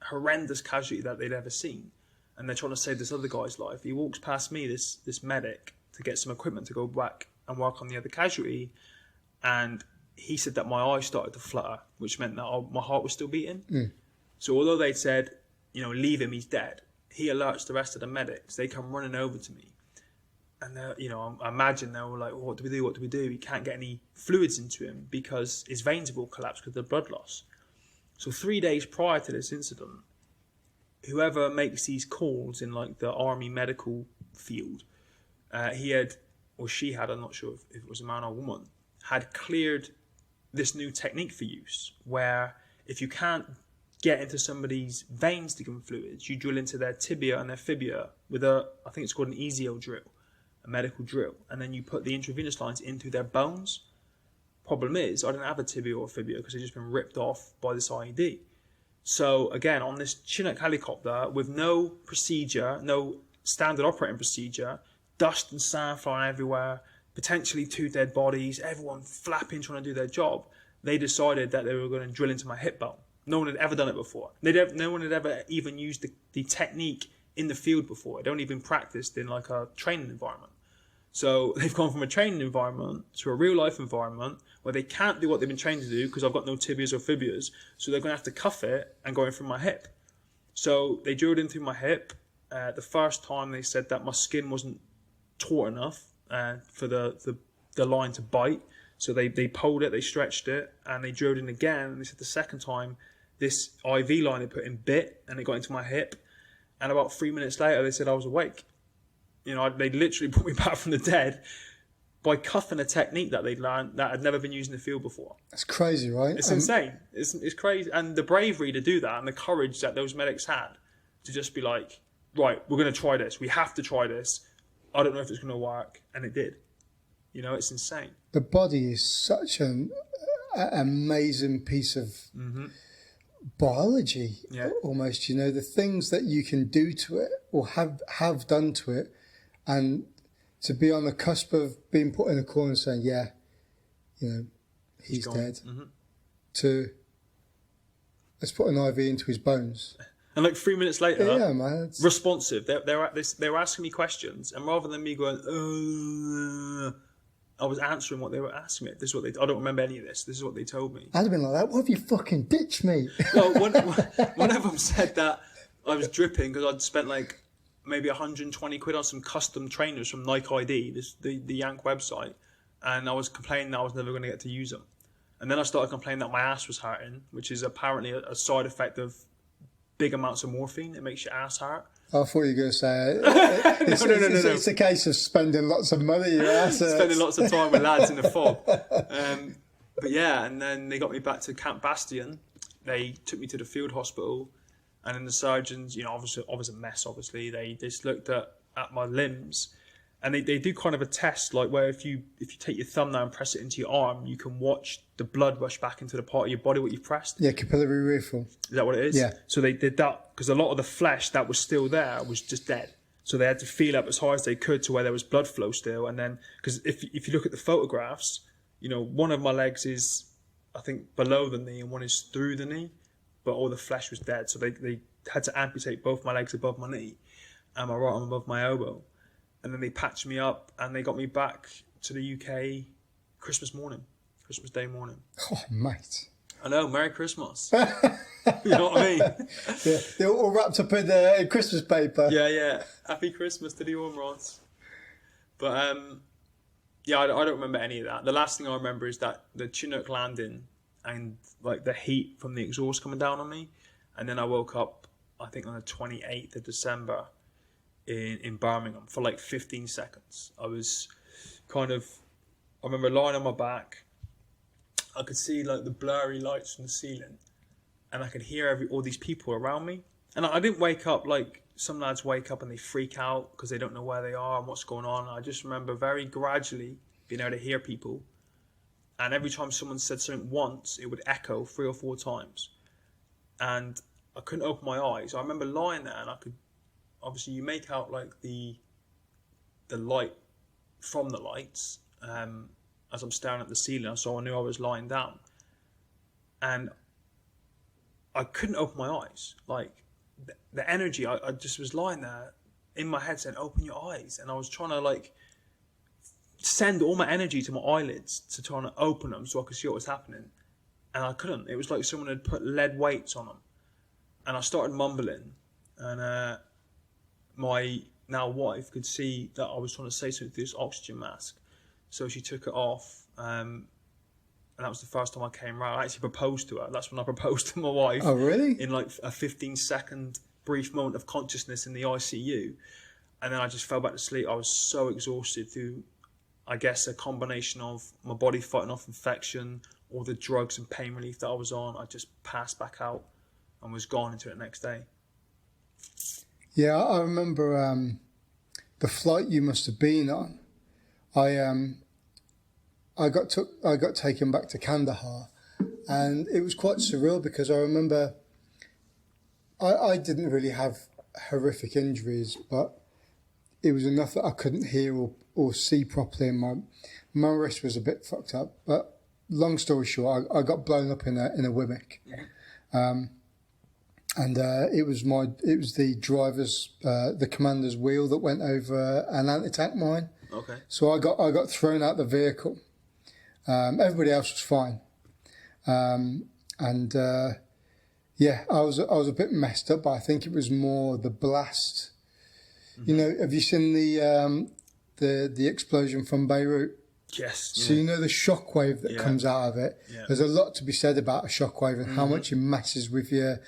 horrendous casualty that they'd ever seen, and they're trying to save this other guy's life. He walks past me, this medic, to get some equipment to go back and work on the other casualty, and he said that my eyes started to flutter, which meant that my heart was still beating. So although they'd said, leave him, he's dead, he alerts the rest of the medics. They come running over to me, and I imagine they were like, what do we do? He can't get any fluids into him because his veins have all collapsed because of the blood loss. So 3 days prior to this incident, whoever makes these calls in like the army medical field, he had, or she had, I'm not sure if it was a man or a woman, had cleared this new technique for use, where if you can't get into somebody's veins to give them fluids, you drill into their tibia and their fibula with I think it's called an EZO drill, a medical drill, and then you put the intravenous lines into their bones. Problem is, I didn't have a tibia or fibula because they'd just been ripped off by this IED. So again, on this Chinook helicopter, with no procedure, no standard operating procedure, dust and sand flying everywhere, potentially 2 dead bodies, everyone flapping trying to do their job, they decided that they were going to drill into my hip bone. No one had ever done it before. No one had ever even used the technique in the field before. It only been practiced in like a training environment. So they've gone from a training environment to a real life environment where they can't do what they've been trained to do because I've got no tibias or fibulas. So they're going to have to cuff it and go in through my hip. So they drilled in through my hip. The first time they said that my skin wasn't taut enough for the line to bite. So they pulled it, they stretched it, and they drilled in again. And they said the second time this IV line they put in bit and it got into my hip. And about 3 minutes later, they said I was awake. They literally brought me back from the dead by cuffing a technique that they'd learned that had never been used in the field before. That's crazy, right? It's insane. It's crazy. And the bravery to do that and the courage that those medics had to just be like, right, we're going to try this. We have to try this. I don't know if it's going to work. And it did. It's insane. The body is such an amazing piece of biology, almost. The things that you can do to it or have done to it, and to be on the cusp of being put in a corner and saying, he's dead, to let's put an IV into his bones. And like 3 minutes later, man, responsive. They were asking me questions, and rather than me going, I was answering what they were asking me. I don't remember any of this. This is what they told me. I'd have been like that. What have you fucking ditched me? Well, one of them said that I was dripping because I'd spent like maybe 120 quid on some custom trainers from Nike ID, the Yank website, and I was complaining that I was never going to get to use them. And then I started complaining that my ass was hurting, which is apparently a side effect of big amounts of morphine. It makes your ass hurt. I thought you were going to say No. It's a case of spending lots of money. Spending lots of time with lads in the fog. But yeah, and then they got me back to Camp Bastion. They took me to the field hospital, and then the surgeons, I was a mess, obviously. They just looked at my limbs, and they do kind of a test, like where if you take your thumb now and press it into your arm, you can watch the blood rush back into the part of your body what you've pressed. Yeah, capillary refill. Is that what it is? Yeah. So they did that because a lot of the flesh that was still there was just dead. So they had to feel up as hard as they could to where there was blood flow still. And then, because if you look at the photographs, one of my legs is, I think, below the knee and one is through the knee, but all the flesh was dead. So they had to amputate both my legs above my knee and my right arm above my elbow. And then they patched me up and they got me back to the UK Christmas Day morning. Oh, mate. I know, Merry Christmas. You know what I mean? Yeah, they're all wrapped up in Christmas paper. Yeah. Happy Christmas to the Ormrods. But, I don't remember any of that. The last thing I remember is that the Chinook landing and, like, the heat from the exhaust coming down on me. And then I woke up, I think, on the 28th of December in Birmingham for like 15 seconds. I was I remember lying on my back. I could see like the blurry lights from the ceiling, and I could hear all these people around me. And I didn't wake up like some lads wake up and they freak out because they don't know where they are and what's going on. I just remember very gradually being able to hear people. And every time someone said something once, it would echo 3 or 4 times. And I couldn't open my eyes. I remember lying there, and I could, obviously you make out like the light from the lights as I'm staring at the ceiling, so I knew I was lying down. And I couldn't open my eyes. Like, the energy, I just was lying there in my head saying, open your eyes. And I was trying to like send all my energy to my eyelids to try to open them so I could see what was happening. And I couldn't. It was like someone had put lead weights on them. And I started mumbling. And my now wife could see that I was trying to say something through this oxygen mask. So she took it off. And that was the first time I came round. I actually proposed to her. That's when I proposed to my wife. Oh, really? In like a 15-second brief moment of consciousness in the ICU. And then I just fell back to sleep. I was so exhausted through, I guess, a combination of my body fighting off infection, all the drugs and pain relief that I was on. I just passed back out and was gone into it the next day. Yeah, I remember the flight you must have been on. I got taken back to Kandahar, and it was quite surreal because I remember I didn't really have horrific injuries, but it was enough that I couldn't hear or see properly, and my wrist was a bit fucked up. But long story short, I got blown up in a Wimmick, and it was the driver's the commander's wheel that went over an anti-tank mine. Okay. So I got thrown out the vehicle. Everybody else was fine, and I was a bit messed up, but I think it was more the blast. Mm-hmm. You know, have you seen the explosion from Beirut? Yes. So you know the shockwave that comes out of it. Yeah. There's a lot to be said about a shockwave and how much it messes with your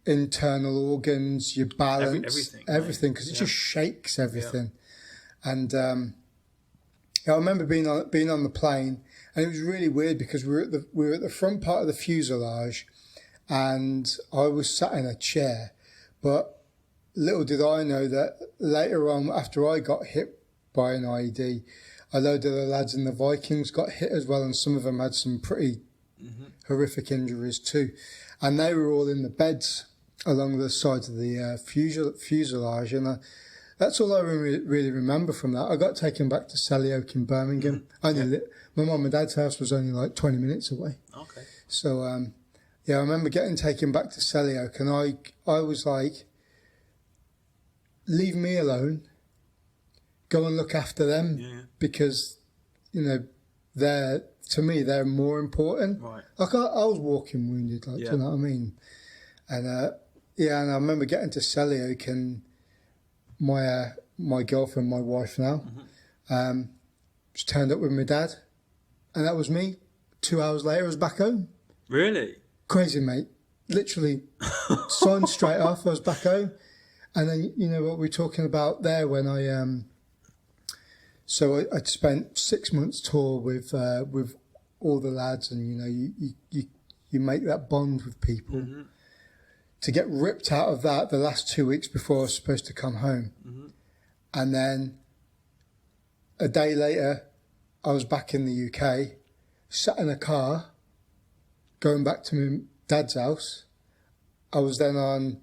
internal organs, your balance, everything, because it just shakes everything. Yeah. And I remember being on the plane, and it was really weird because we were at the front part of the fuselage, and I was sat in a chair. But little did I know that later on, after I got hit by an IED, a load of the lads in the Vikings got hit as well, and some of them had some pretty horrific injuries too. And they were all in the beds along the sides of the fuselage, and that's all I really remember from that. I got taken back to Selly Oak in Birmingham. My mum and dad's house was only like 20 minutes away. Okay. So, I remember getting taken back to Selly Oak, and I was like, leave me alone. Go and look after them, because, you know, they're more important. Right. Like I was walking wounded, like, do you know what I mean? And and I remember getting to Selly Oak, and my girlfriend, my wife now, she turned up with my dad, and that was me. 2 hours later, I was back home. Really? Crazy, mate. Literally, signed straight off. I was back home, and then you know what we're talking about there when So I'd spent 6 months tour with all the lads, and you know you make that bond with people. Mm-hmm. To get ripped out of that the last 2 weeks before I was supposed to come home, and then a day later I was back in the UK, sat in a car, going back to my dad's house. I was then on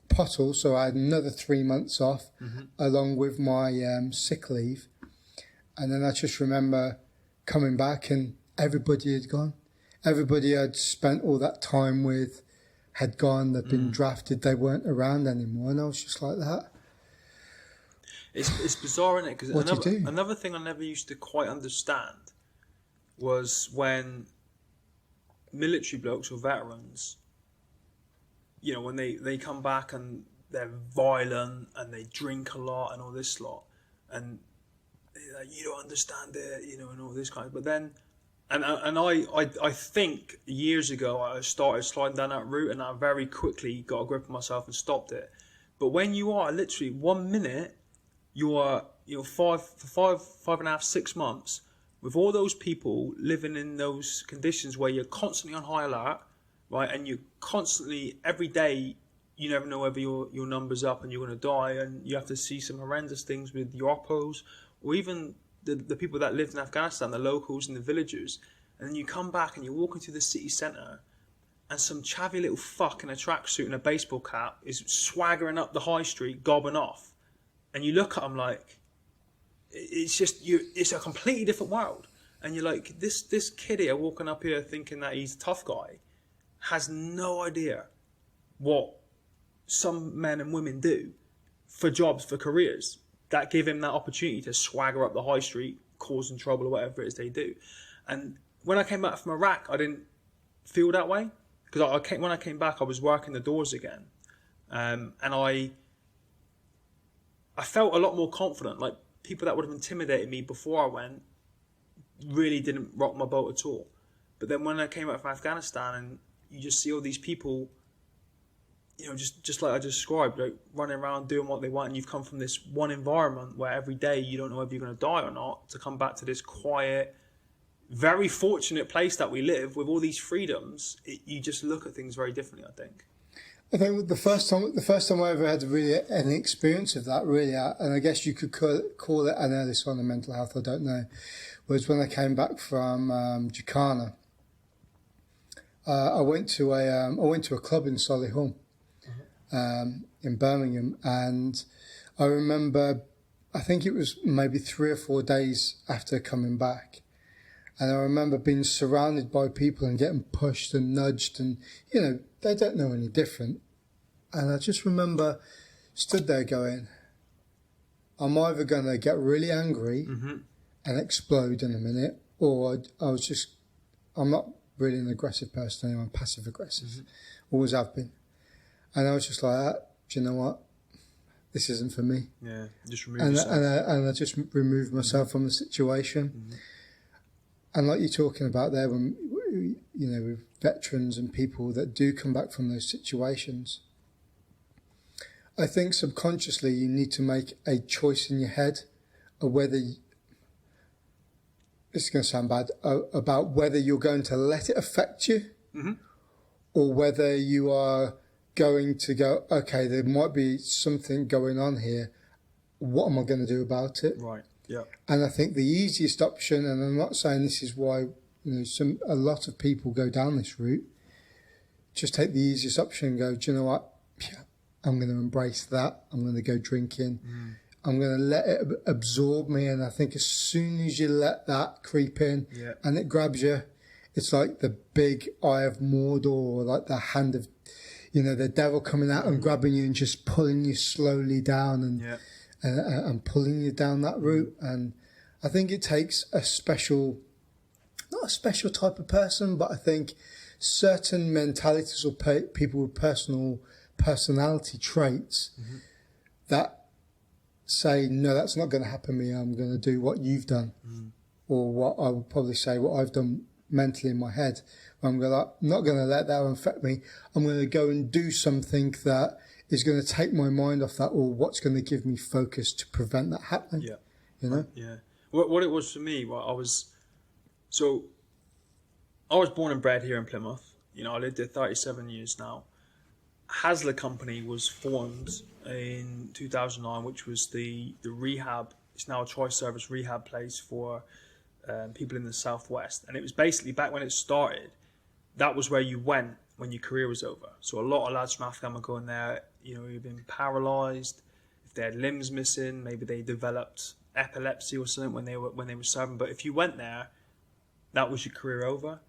pottle, so I had another 3 months off, along with my sick leave. And then I just remember coming back, and everybody had gone. Everybody I'd spent all that time with had gone. They'd been drafted. They weren't around anymore. And I was just like that. It's bizarre, isn't it? Because another thing I never used to quite understand was when military blokes or veterans, you know, when they come back and they're violent and they drink a lot and all this lot, and you don't understand it, you know, and all this kind of. But then, and I think years ago I started sliding down that route, and I very quickly got a grip of myself and stopped it. But when you are literally 1 minute you're, five and a half, 6 months with all those people living in those conditions where you're constantly on high alert, right? And you constantly, every day, you never know whether your number's up and you're going to die, and you have to see some horrendous things with your oppos, or even the people that lived in Afghanistan, the locals and the villagers. And then you come back and you're walking through the city centre, and some chavvy little fuck in a tracksuit and a baseball cap is swaggering up the high street, gobbing off. And you look at them like, it's a completely different world. And you're like, this kid here walking up here thinking that he's a tough guy has no idea what some men and women do for jobs, for careers, that give him that opportunity to swagger up the high street, causing trouble or whatever it is they do. And when I came back from Iraq, I didn't feel that way, because when I came back, I was working the doors again, and I felt a lot more confident. Like, people that would have intimidated me before I went really didn't rock my boat at all. But then when I came out from Afghanistan, and you just see all these people, just like I described, like running around doing what they want, and you've come from this one environment where every day you don't know if you're going to die or not, to come back to this quiet, very fortunate place that we live with all these freedoms, you just look at things very differently, I think. I think the first time I ever had really any experience of that, really, and I guess you could call it, I know this one, mental health, I don't know, was when I came back from Jacana. I went to a club in Solihull, in Birmingham, and I remember, I think it was maybe 3 or 4 days after coming back, and I remember being surrounded by people and getting pushed and nudged, and they don't know any different. And I just remember stood there going, I'm either going to get really angry and explode in a minute, or I'm not really an aggressive person anymore, I'm passive aggressive, always have been. And I was just like, do you know what? This isn't for me. Yeah, just remove yourself. And I just removed myself from the situation. And like you're talking about there, when with veterans and people that do come back from those situations, I think subconsciously you need to make a choice in your head of whether, this is going to sound bad, about whether you're going to let it affect you, or whether you are going to go, okay, there might be something going on here. What am I going to do about it? Right. Yeah. And I think the easiest option, and I'm not saying this is why a lot of people go down this route, just take the easiest option and go, do you know what? Yeah, I'm going to embrace that. I'm going to go drinking. I'm going to let it absorb me. And I think as soon as you let that creep in and it grabs you, it's like the big eye of Mordor, or like the hand of, the devil coming out and grabbing you and just pulling you slowly down and pulling you down that route. And I think it takes not a special type of person, but I think certain mentalities or people with personality traits that say, no, that's not going to happen to me. I'm going to do what you've done, or what I would probably say what I've done mentally in my head. I'm not going to let that affect me. I'm going to go and do something that is going to take my mind off that, or what's going to give me focus to prevent that happening. Yeah. Yeah. What it was for me, I was born and bred here in Plymouth. I lived there 37 years now. Hasler Company was formed in 2009, which was the rehab. It's now a tri-service rehab place for people in the southwest. And it was basically, back when it started, that was where you went when your career was over. So a lot of lads from Afghan were going there, who've been paralysed, if they had limbs missing, maybe they developed epilepsy or something when they were serving. But if you went there, that was your career over.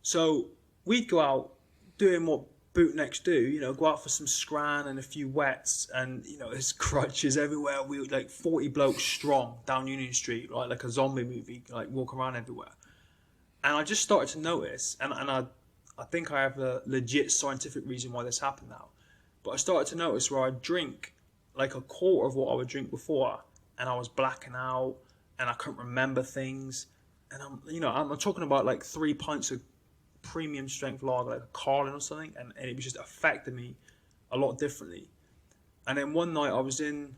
So we'd go out doing what bootnecks do, go out for some scran and a few wets, and there's crutches everywhere. We were like 40 blokes strong down Union Street, right, like a zombie movie, like walk around everywhere. And I just started to notice, and I think I have a legit scientific reason why this happened now, but I started to notice where I'd drink like a quarter of what I would drink before, and I was blacking out, and I couldn't remember things. And I'm talking about like 3 pints of premium strength lager, like a Carlin or something, and it was just affecting me a lot differently. And then one night I was in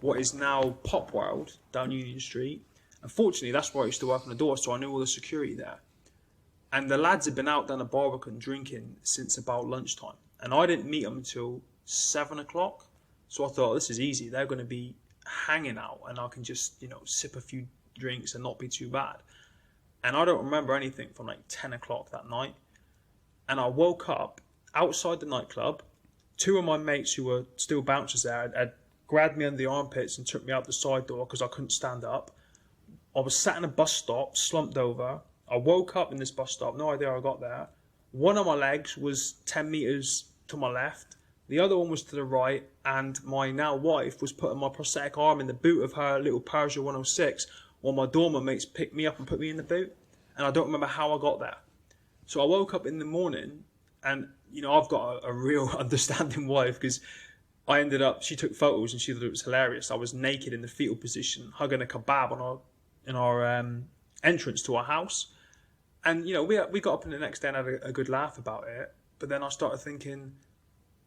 what is now Pop World down Union Street. Unfortunately, that's where I used to work on the door, so I knew all the security there. And the lads had been out down the Barbican drinking since about lunchtime. And I didn't meet them until 7 o'clock. So I thought, this is easy. They're going to be hanging out and I can just, sip a few drinks and not be too bad. And I don't remember anything from like 10 o'clock that night. And I woke up outside the nightclub. Two of my mates who were still bouncers there had grabbed me under the armpits and took me out the side door because I couldn't stand up. I was sat in a bus stop, slumped over. I woke up in this bus stop, no idea how I got there. One of my legs was 10 metres to my left. The other one was to the right. And my now wife was putting my prosthetic arm in the boot of her little Peugeot 106 while my doorman mates picked me up and put me in the boot. And I don't remember how I got there. So I woke up in the morning and, I've got a real understanding wife because she took photos and she thought it was hilarious. I was naked in the fetal position, hugging a kebab in our entrance to our house. And, we got up in the next day and had a good laugh about it. But then I started thinking,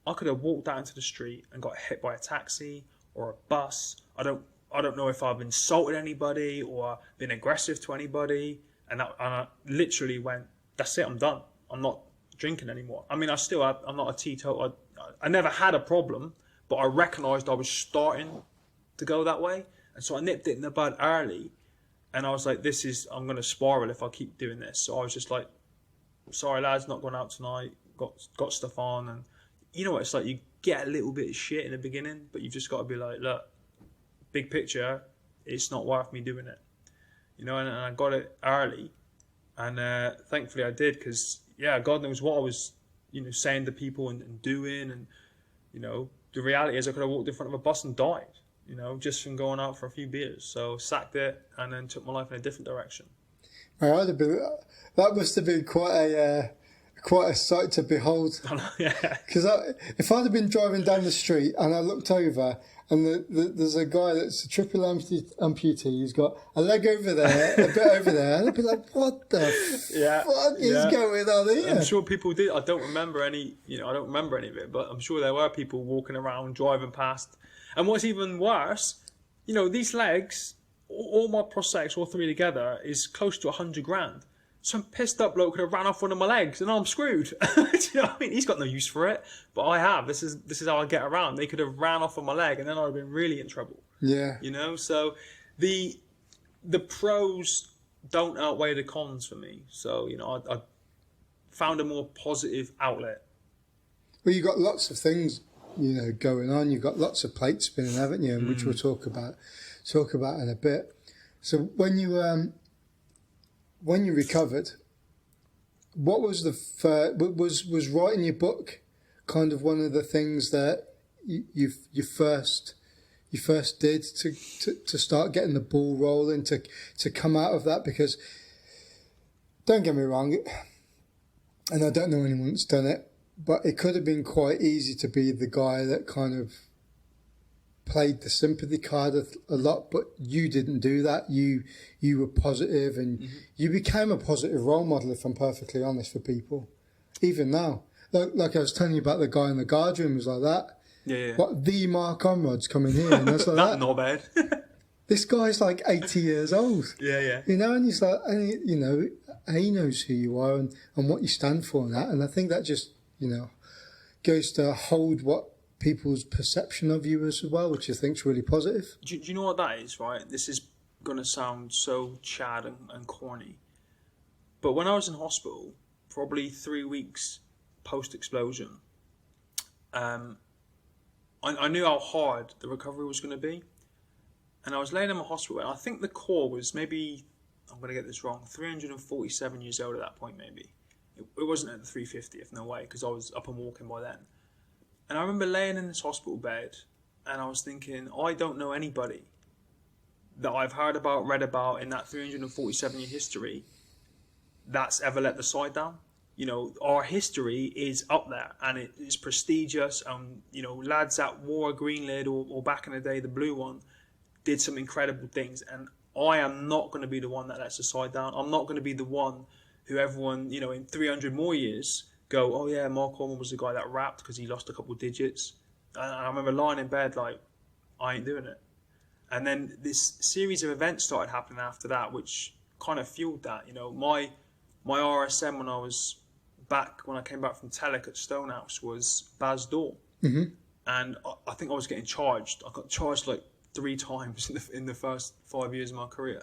I could have walked out into the street and got hit by a taxi or a bus. I don't know if I've insulted anybody or been aggressive to anybody. And I literally went, that's it, I'm done. I'm not drinking anymore. I mean, I'm not a teetotaler. I never had a problem, but I recognised I was starting to go that way. And so I nipped it in the bud early. And I was like, I'm going to spiral if I keep doing this. So I was just like, sorry lads, not going out tonight. Got stuff on. And you know what it's like, you get a little bit of shit in the beginning, but you've just got to be like, look, big picture, it's not worth me doing it. And I got it early. And thankfully I did because, God knows what I was, saying to people and doing. And, the reality is I could have walked in front of a bus and died. Just from going out for a few beers. So sacked it and then took my life in a different direction. That must have been quite a sight to behold. Yeah. Because if I'd have been driving down the street and I looked over and there's a guy that's a triple amputee, he's got a leg over there, a bit over there, and I'd be like, what the fuck is going on here? I'm sure people did. I don't remember any of it, but I'm sure there were people walking around, driving past. And what's even worse, these legs, all my prosthetics, all three together, is close to 100 grand. Some pissed up bloke could have ran off one of my legs and I'm screwed. Do you know what I mean? He's got no use for it, but I have. This is how I get around. They could have ran off on my leg and then I'd have been really in trouble. Yeah. So the pros don't outweigh the cons for me. So, I found a more positive outlet. Well, you've got lots of things, going on. You've got lots of plates spinning, haven't you? Which we'll talk about in a bit. So when you recovered, what was was writing your book kind of one of the things that you first did to start getting the ball rolling to come out of that? Because don't get me wrong, and I don't know anyone that's done it, but it could have been quite easy to be the guy that kind of played the sympathy card a lot, but you didn't do that. You were positive and you became a positive role model, if I'm perfectly honest, for people. Even now. Like I was telling you about the guy in the guard room was like that. Yeah. What, the Mark Ormrod's coming here and that's like that. Not bad. This guy's like 80 years old. Yeah. And he's like, and he knows who you are and what you stand for and that. And I think that just, goes to hold what people's perception of you as well, which I think is really positive. Do you know what that is, right? This is going to sound so Chad and corny. But when I was in hospital, probably 3 weeks post-explosion, I knew how hard the recovery was going to be. And I was laying in my hospital, and I think the core was maybe, I'm going to get this wrong, 347 years old at that point, maybe. It wasn't at the 350th, no way, because I was up and walking by then. And I remember laying in this hospital bed and I was thinking, I don't know anybody that I've heard about, read about in that 347-year history that's ever let the side down. Our history is up there and it is prestigious. Lads that wore a green lid or back in the day, the blue one, did some incredible things. And I am not going to be the one that lets the side down. I'm not going to be the one who everyone, in 300 more years go, oh yeah, Mark Ormrod was the guy that rapped because he lost a couple of digits. And I remember lying in bed like, I ain't doing it. And then this series of events started happening after that, which kind of fueled that. My RSM when I came back from Telek at Stonehouse was Baz Door. Mm-hmm. And I think I was getting charged. I got charged like 3 times in the first 5 years of my career.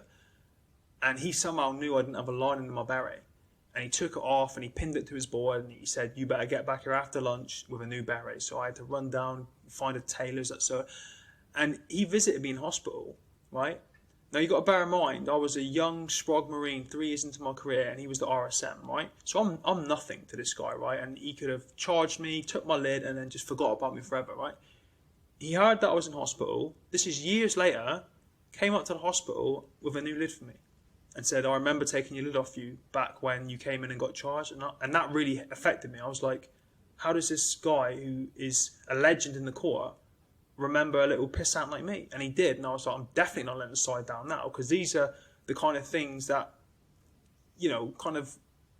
And he somehow knew I didn't have a line in my beret. And he took it off and he pinned it to his board and he said, "You better get back here after lunch with a new beret." So I had to run down, find a tailor's. And he visited me in hospital, right? Now, you got to bear in mind, I was a young Sprog Marine 3 years into my career, and he was the RSM, right? So I'm nothing to this guy, right? And he could have charged me, took my lid, and then just forgot about me forever, right? He heard that I was in hospital. This is years later. Came up to the hospital with a new lid for me and said, "I remember taking your lid off you back when you came in and got charged." And that really affected me. I was like, how does this guy who is a legend in the court remember a little pissant like me? And he did. And I was like, I'm definitely not letting the side down now, because these are the kind of things that,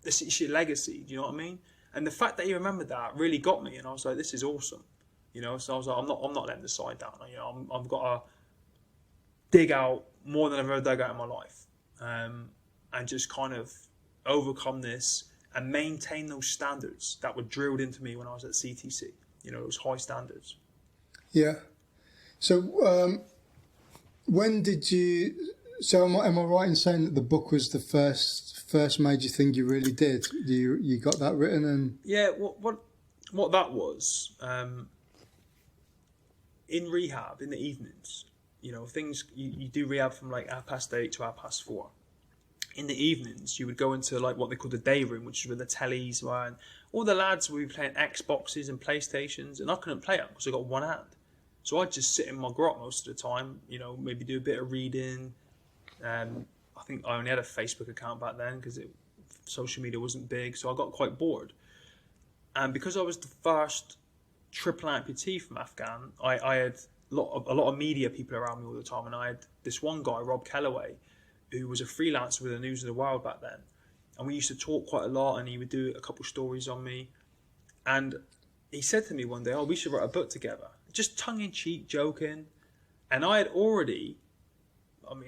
this is your legacy. Do you know what I mean? And the fact that he remembered that really got me. And I was like, this is awesome. So I was like, I'm not letting the side down. I've got to dig out more than I've ever dug out in my life, and just kind of overcome this and maintain those standards that were drilled into me when I was at CTC. Those high standards. Yeah. So when did you... So am I right in saying that the book was the first major thing you really did? You got that written and... Yeah, what that was, in rehab, in the evenings, things, you do rehab from like 8:30 to 4:30. In the evenings, you would go into like what they call the day room, which is where the tellies were, and all the lads would be playing Xboxes and PlayStations, and I couldn't play them because I got one hand. So I'd just sit in my grot most of the time, maybe do a bit of reading. I think I only had a Facebook account back then because social media wasn't big, so I got quite bored. And because I was the first triple amputee from Afghan, I had a lot of media people around me all the time, and I had this one guy, Rob Kellaway, who was a freelancer with the News of the World back then. And we used to talk quite a lot, and he would do a couple stories on me. And he said to me one day, "Oh, we should write a book together." Just tongue-in-cheek, joking. And I had already,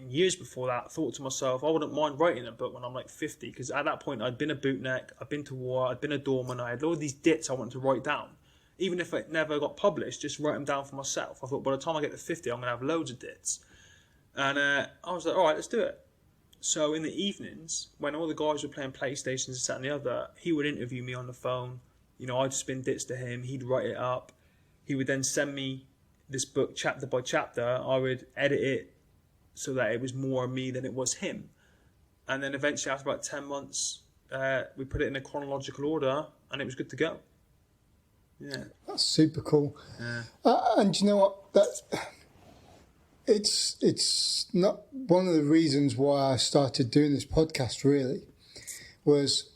years before that, thought to myself, I wouldn't mind writing a book when I'm like 50, because at that point I'd been a bootneck, I'd been to war, I'd been a doorman, I had all these dits I wanted to write down. Even if it never got published, just write them down for myself. I thought, by the time I get to 50, I'm going to have loads of dits. And I was like, all right, let's do it. So in the evenings, when all the guys were playing PlayStations and that and the other, he would interview me on the phone. I'd spin dits to him. He'd write it up. He would then send me this book chapter by chapter. I would edit it so that it was more me than it was him. And then eventually, after about 10 months, we put it in a chronological order, and it was good to go. Yeah. That's super cool. Yeah. And you know what? It's not one of the reasons why I started doing this podcast, really, was,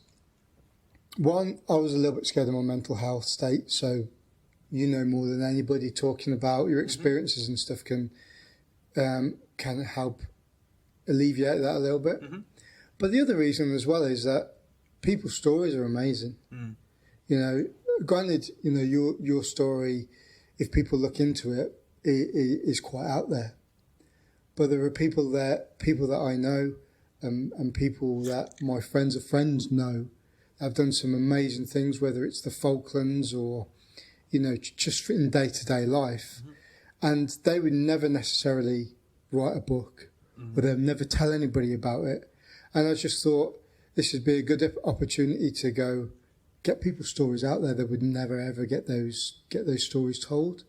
one, I was a little bit scared of my mental health state, so more than anybody, talking about your experiences and stuff can kind of help alleviate that a little bit. Mm-hmm. But the other reason as well is that people's stories are amazing. Granted, your story, if people look into it, is quite out there. But there are people that I know, and people that my friends of friends know, have done some amazing things, whether it's the Falklands or, just in day-to-day life. Mm-hmm. And they would never necessarily write a book, or they'd never tell anybody about it. And I just thought this would be a good opportunity to go get people's stories out there that would never ever get those stories told.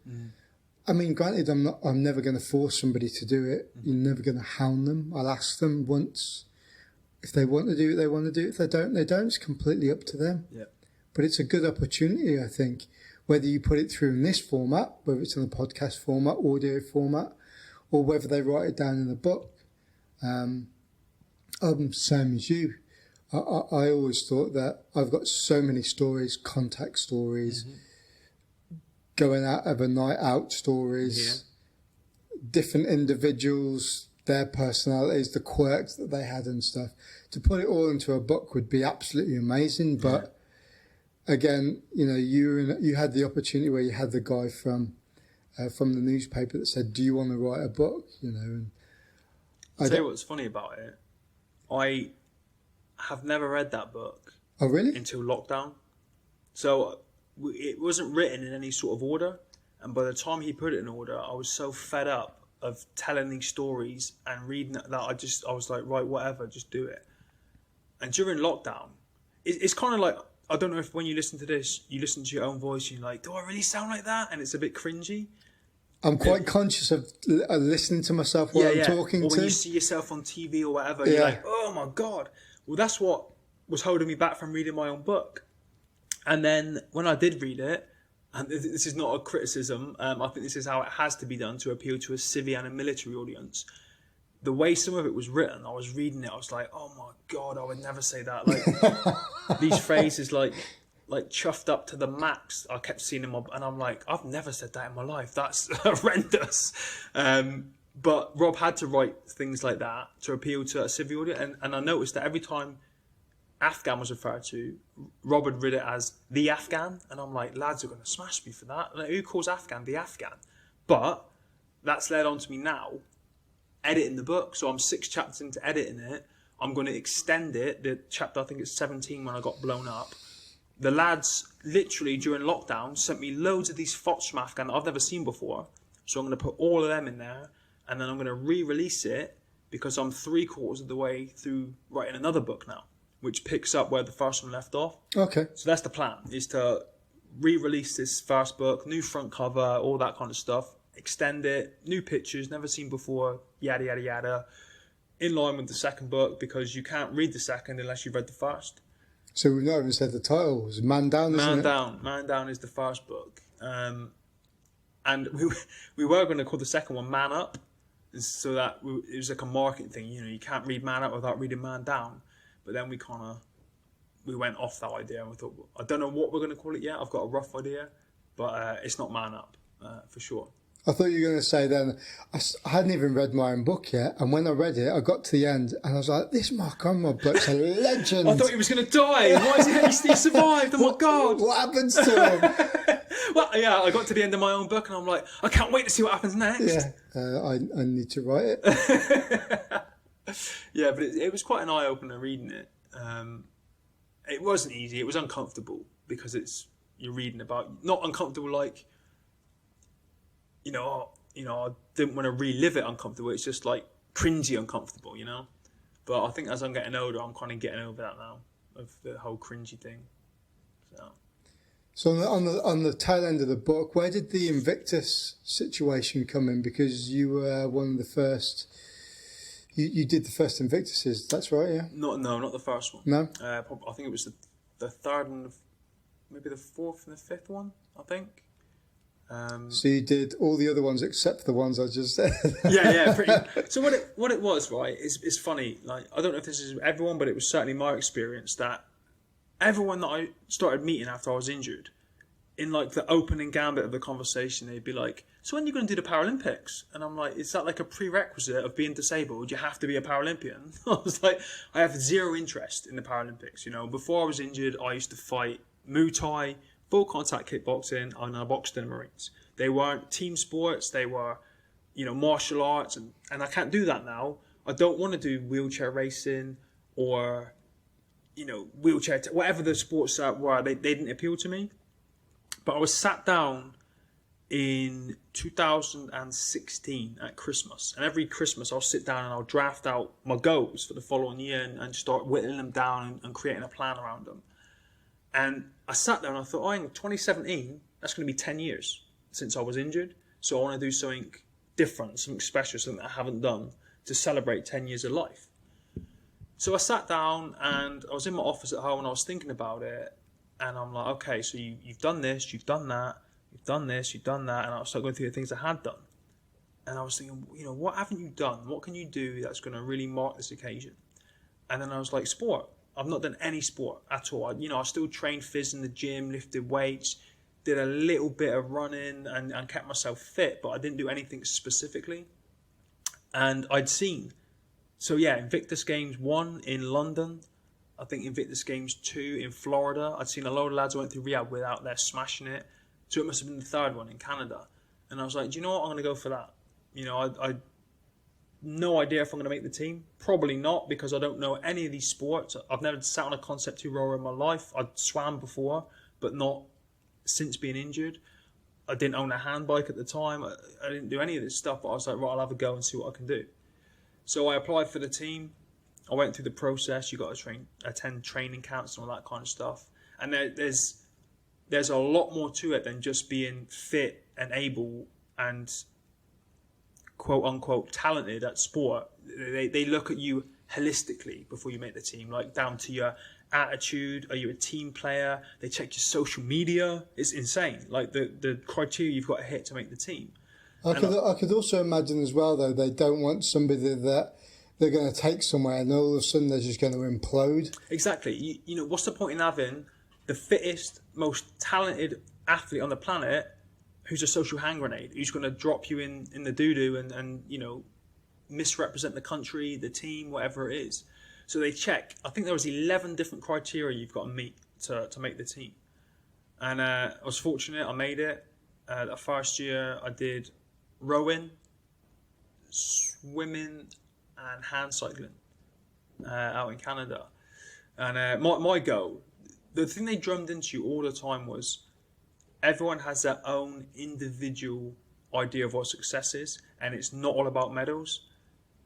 Granted, I'm never going to force somebody to do it. You're never going to hound them. I'll ask them once. If they want to do it, they want to do it. If they don't, they don't. It's completely up to them. Yeah. But it's a good opportunity, I think, whether you put it through in this format, whether it's in a podcast format, audio format, or whether they write it down in a book. I'm the same as you. I always thought that I've got so many stories, contact stories, going out of a night out stories, different individuals, their personalities, the quirks that they had and stuff. To put it all into a book would be absolutely amazing. But again, you had the opportunity where you had the guy from from the newspaper that said, "Do you want to write a book?" And I'll tell you what's funny about it. I have never read that book. Oh, really? Until lockdown. So it wasn't written in any sort of order. And by the time he put it in order, I was so fed up of telling these stories and reading that I was like, right, whatever, just do it. And during lockdown, it's kind of like, I don't know if when you listen to this, you listen to your own voice, you're like, do I really sound like that? And it's a bit cringy. I'm quite conscious of listening to myself while I'm talking or to. when you see yourself on TV or whatever, you're like, oh my God. Well, that's what was holding me back from reading my own book. And then when I did read it, and this is not a criticism, I think this is how it has to be done to appeal to a civilian and military audience. The way some of it was written, I was reading it, I was like, oh my God, I would never say that. Like these phrases like chuffed up to the max, I kept seeing them, and I'm like, I've never said that in my life. That's horrendous. But Rob had to write things like that to appeal to a civil audience. And I noticed that every time Afghan was referred to, Rob had read it as the Afghan, and I'm like, lads are going to smash me for that. Like, who calls Afghan the Afghan? But that's led on to me now editing the book. So I'm 6 chapters into editing it. I'm going to extend it. The chapter, I think it's 17 when I got blown up. The lads literally during lockdown sent me loads of these photos from Afghan that I've never seen before. So I'm going to put all of them in there, and then I'm going to re-release it because I'm 3/4 of the way through writing another book now, which picks up where the first one left off. Okay. So that's the plan, is to re-release this first book, new front cover, all that kind of stuff, extend it, new pictures, never seen before, yada, yada, yada, in line with the second book, because you can't read the second unless you've read the first. So we've not even said the title. It was Man Down, isn't it? Man Down is the first book. And we were going to call the second one Man Up, so that it was like a marketing thing. You can't read Man Up without reading Man Down. But then we went off that idea, and we thought, I don't know what we're going to call it yet. I've got a rough idea, but it's not Man Up, for sure. I thought you were going to say then, I hadn't even read my own book yet, and when I read it, I got to the end, and I was like, this Mark Ormrod book's a legend. I thought he was going to die. Why is he survived? Oh my God. What happens to him? Well, yeah, I got to the end of my own book, and I'm like, I can't wait to see what happens next. Yeah, I need to write it. Yeah, but it was quite an eye-opener reading it. It wasn't easy. It was uncomfortable because you're reading about, not uncomfortable like, I didn't want to relive it uncomfortable. It's just like cringy uncomfortable, But I think as I'm getting older, I'm kind of getting over that now, of the whole cringy thing. So on the tail end of the book, where did the Invictus situation come in? Because you were one of the first. You did the first Invictuses. That's right, yeah. Not the first one. No. I think it was the third and maybe the fourth and the fifth one. I think. So you did all the other ones except the ones I just said. Yeah. So what it was, right? Is funny. Like, I don't know if this is everyone, but it was certainly my experience that everyone that I started meeting after I was injured, in like the opening gambit of the conversation, they'd be like, "So when are you going to do the Paralympics?" And I'm like, "Is that like a prerequisite of being disabled? You have to be a Paralympian?" I was like, I have zero interest in the Paralympics. Before I was injured, I used to fight Muay Thai, full contact kickboxing, and I boxed in the Marines. They weren't team sports. They were, martial arts, and I can't do that now. I don't want to do wheelchair racing or, wheelchair, whatever the sports were. They didn't appeal to me. But I was sat down in 2016 at Christmas, and every Christmas I'll sit down and I'll draft out my goals for the following year and start whittling them down and creating a plan around them. And I sat there and I thought, in 2017, that's going to be 10 years since I was injured. So I want to do something different, something special, something I haven't done to celebrate 10 years of life. So I sat down and I was in my office at home and I was thinking about it. And I'm like, okay, so you've done this, you've done that, you've done this, you've done that. And I started going through the things I had done. And I was thinking, what haven't you done? What can you do that's going to really mark this occasion? And then I was like, sport. I've not done any sport at all. I still trained phys in the gym, lifted weights, did a little bit of running and kept myself fit, but I didn't do anything specifically. And I'd seen. So yeah, Invictus Games 1 in London. I think Invictus Games 2 in Florida. I'd seen a load of lads who went through rehab without there smashing it. So it must have been the third one in Canada. And I was like, do you know what? I'm going to go for that. You know, I no idea if I'm going to make the team. Probably not, because I don't know any of these sports. I've never sat on a Concept 2 rower in my life. I'd swam before, but not since being injured. I didn't own a hand bike at the time. I didn't do any of this stuff, but I was like, right, I'll have a go and see what I can do. So I applied for the team. I went through the process. You got to attend training camps and all that kind of stuff. And there's a lot more to it than just being fit and able and quote unquote talented at sport. They look at you holistically before you make the team, like down to your attitude. Are you a team player? They check your social media. It's insane. Like the criteria you've got to hit to make the team. I could also imagine as well, though, they don't want somebody that they're going to take somewhere and all of a sudden they're just going to implode. Exactly. You know, what's the point in having the fittest, most talented athlete on the planet who's a social hand grenade, who's going to drop you in the doo-doo and you know, misrepresent the country, the team, whatever it is. So they check. I think there was 11 different criteria you've got to meet to make the team. And I was fortunate, I made it. The first year I did rowing, swimming and hand cycling out in Canada. And my goal, the thing they drummed into you all the time was everyone has their own individual idea of what success is, and it's not all about medals.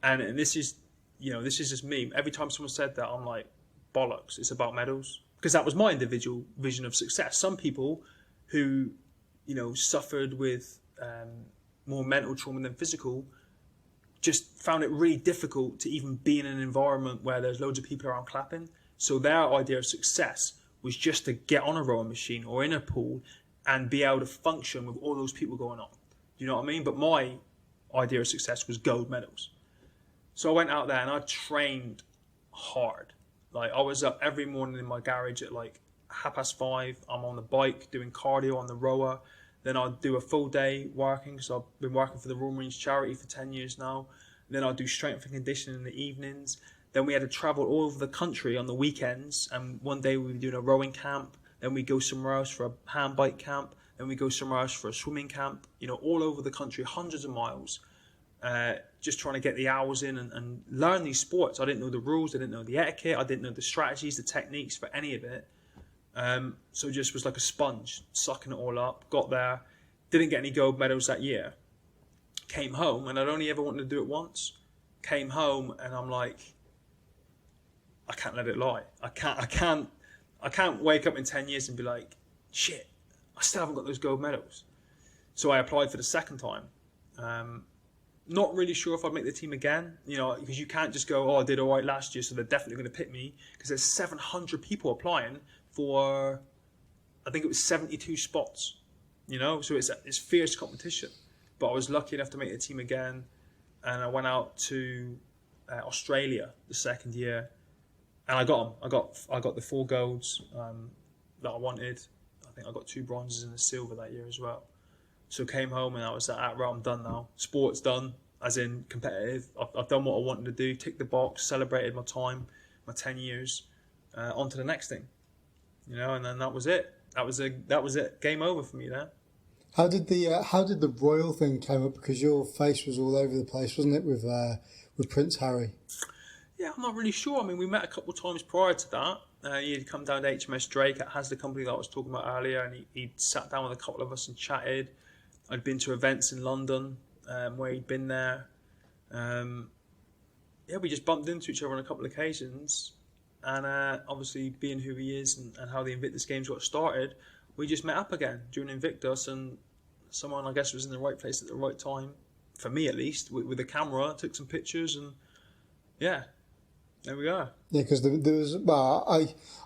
And this is, you know, this is just me. Every time someone said that, I'm like, bollocks, it's about medals. Because that was my individual vision of success. Some people who, you know, suffered with more mental trauma than physical just found it really difficult to even be in an environment where there's loads of people around clapping. So their idea of success was just to get on a rowing machine or in a pool and be able to function with all those people going on. You know what I mean? But my idea of success was gold medals. So I went out there and I trained hard. Like, I was up every morning in my garage at like 5:30. I'm on the bike doing cardio on the rower. Then I'll do a full day working, because I've been working for the Royal Marine charity for 10 years now. Then I'll do strength and conditioning in the evenings. Then we had to travel all over the country on the weekends. And one day we were doing a rowing camp. Then we go somewhere else for a hand bike camp. Then we go somewhere else for a swimming camp. You know, all over the country, hundreds of miles. Just trying to get the hours in and learn these sports. I didn't know the rules. I didn't know the etiquette. I didn't know the strategies, the techniques for any of it. So just was like a sponge, sucking it all up. Got there, didn't get any gold medals that year. Came home, and I'd only ever wanted to do it once. Came home, and I'm like, I can't let it lie. I can't wake up in 10 years and be like, shit, I still haven't got those gold medals. So I applied for the second time. Not really sure if I'd make the team again, you know, because you can't just go, oh, I did all right last year, so they're definitely going to pick me, because there's 700 people applying for, I think it was 72 spots, you know, so it's fierce competition. But I was lucky enough to make the team again, and I went out to Australia the second year, and I got them. I got the 4 golds that I wanted. I think I got 2 bronzes and a silver that year as well. So came home and I was like, right, I'm done now. Sport's done, as in competitive. I've done what I wanted to do, ticked the box, celebrated my time, my 10 years, on to the next thing. You know, and then that was it. That was it. Game over for me there. How did the royal thing come up? Because your face was all over the place, wasn't it, with Prince Harry? Yeah, I'm not really sure. I mean, we met a couple of times prior to that. He'd come down to HMS Drake. It has the company that I was talking about earlier, and he'd sat down with a couple of us and chatted. I'd been to events in London where he'd been there. Yeah, we just bumped into each other on a couple of occasions. And obviously, being who he is and how the Invictus Games got started, we just met up again during Invictus. And someone, I guess, was in the right place at the right time, for me at least, with a camera, took some pictures, and yeah, there we are. Yeah, because there was, well,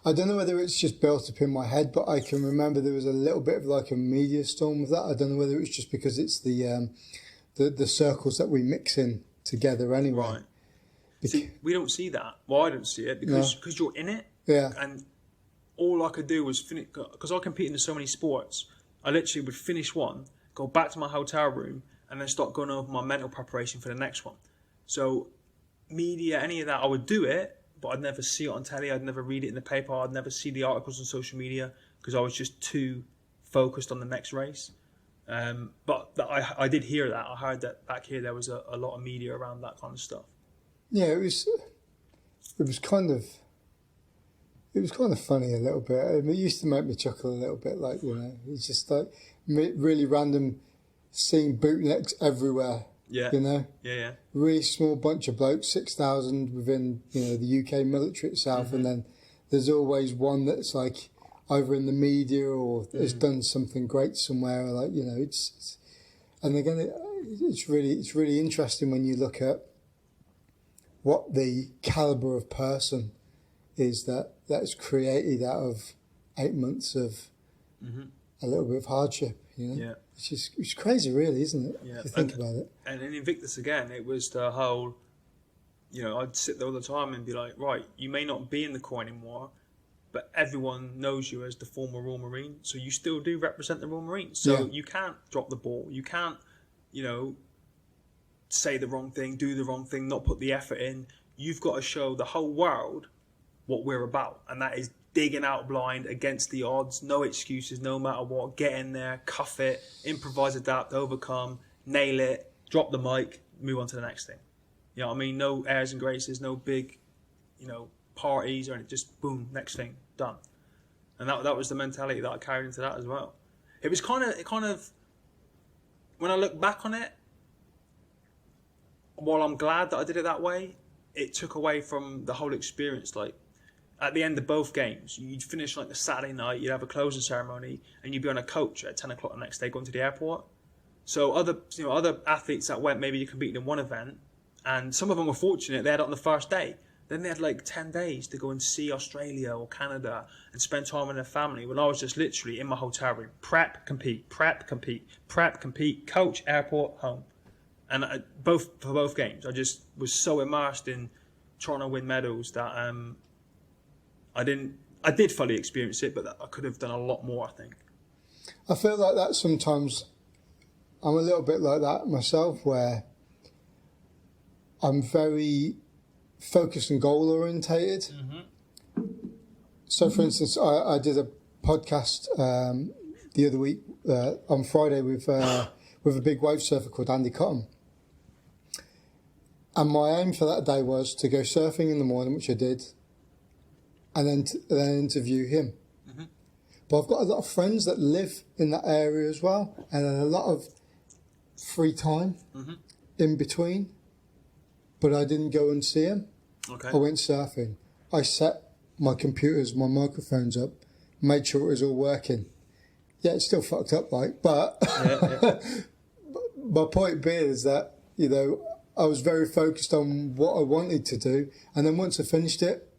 I don't know whether it's just built up in my head, but I can remember there was a little bit of like a media storm with that. I don't know whether it's just because it's the circles that we mix in together anyway. Right. See, we don't see that. Well, I don't see it because you're in it. Yeah. And all I could do was finish, because I compete in so many sports. I literally would finish one, go back to my hotel room, and then start going over my mental preparation for the next one. So media, any of that, I would do it, but I'd never see it on telly. I'd never read it in the paper. I'd never see the articles on social media because I was just too focused on the next race. But I did hear that. I heard that back here there was a lot of media around that kind of stuff. Yeah, it was kind of funny a little bit. I mean, it used to make me chuckle a little bit, like, you know, it's just like really random, seeing bootlegs everywhere. Yeah. You know? Yeah. Really small bunch of blokes, 6,000 within, you know, the UK military itself, and then there's always one that's like either in the media or has done something great somewhere, or like, you know, it's and again, it's really interesting when you look at what the caliber of person is that's created out of 8 months of a little bit of hardship, you know? Yeah. It's crazy, really, isn't it? Yeah. If you think about it. And in Invictus again, it was the whole, you know, I'd sit there all the time and be like, right, you may not be in the Corps anymore, but everyone knows you as the former Royal Marine, so you still do represent the Royal Marines. So you can't drop the ball. You can't, you know, say the wrong thing, do the wrong thing, not put the effort in. You've got to show the whole world what we're about, and that is digging out blind against the odds, no excuses, no matter what. Get in there, cuff it, improvise, adapt, overcome, nail it, drop the mic, move on to the next thing. You know what I mean? No airs and graces, no big, you know, parties or anything. Just boom, next thing, done. And that was the mentality that I carried into that as well. It was kind of when I look back on it, while I'm glad that I did it that way, it took away from the whole experience. Like, at the end of both games, you'd finish like the Saturday night, you'd have a closing ceremony, and you'd be on a coach at 10 o'clock the next day going to the airport. So other athletes that went, maybe you competed in one event, and some of them were fortunate, they had it on the first day. Then they had like 10 days to go and see Australia or Canada and spend time with their family. When I was just literally in my hotel room, prep, compete, coach, airport, home. And for both games, I just was so immersed in trying to win medals that I did fully experience it, but I could have done a lot more, I think. I feel like that sometimes. I'm a little bit like that myself, where I'm very focused and goal orientated. So, for instance, I did a podcast the other week on Friday with a big wave surfer called Andy Cotton. And my aim for that day was to go surfing in the morning, which I did, and then interview him. But I've got a lot of friends that live in that area as well, and a lot of free time in between. But I didn't go and see him. Okay. I went surfing. I set my computers, my microphones up, made sure it was all working. Yeah, it's still fucked up, like, but my point being is that, you know, I was very focused on what I wanted to do, and then once I finished it,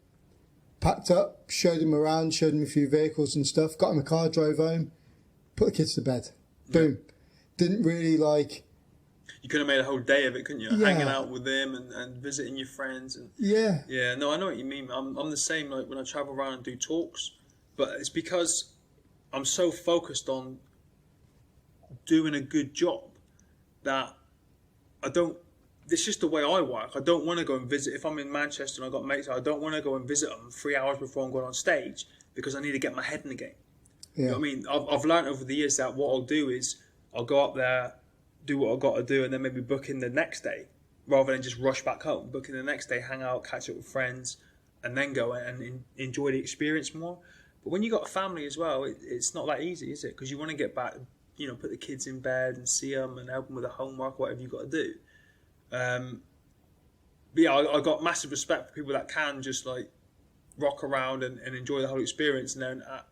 packed up, showed him around, showed him a few vehicles and stuff, got in the car, drove home, put the kids to bed. Boom. Didn't really like... You could have made a whole day of it, couldn't you? Yeah. Hanging out with them and visiting your friends. And yeah. Yeah, no, I know what you mean. I'm the same, like, when I travel around and do talks, but it's because I'm so focused on doing a good job that it's just the way I work. I don't want to go and visit. If I'm in Manchester and I've got mates, I don't want to go and visit them 3 hours before I'm going on stage because I need to get my head in the game. Yeah. You know what I mean? I've learned over the years that what I'll do is I'll go up there, do what I've got to do, and then maybe book in the next day rather than just rush back home. Book in the next day, hang out, catch up with friends, and then go and enjoy the experience more. But when you got a family as well, it's not that easy, is it? Because you want to get back, you know, put the kids in bed and see them and help them with the homework, whatever you've got to do. But yeah, I got massive respect for people that can just like rock around and enjoy the whole experience, and then at,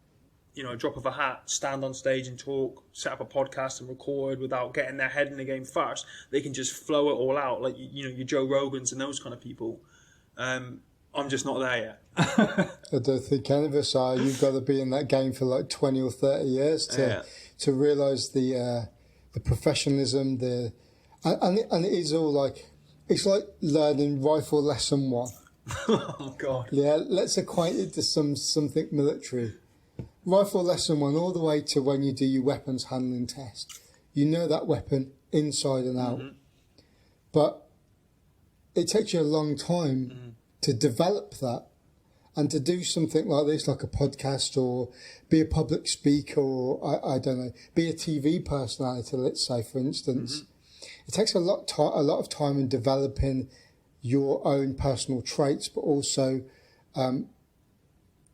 you know, a drop of a hat, stand on stage and talk, set up a podcast and record without getting their head in the game first. They can just flow it all out, like, you know, your Joe Rogans and those kind of people. I'm just not there yet. I don't think any of us are. You've got to be in that game for like 20 or 30 years to realise the professionalism, and it is all like, it's like learning rifle lesson 1. Oh God. Yeah, let's acquaint it to something military. Rifle lesson 1 all the way to when you do your weapons handling test. You know that weapon inside and out. But it takes you a long time to develop that. And to do something like this, like a podcast, or be a public speaker, or I don't know, be a TV personality, let's say, for instance, it takes a lot of time in developing your own personal traits, but also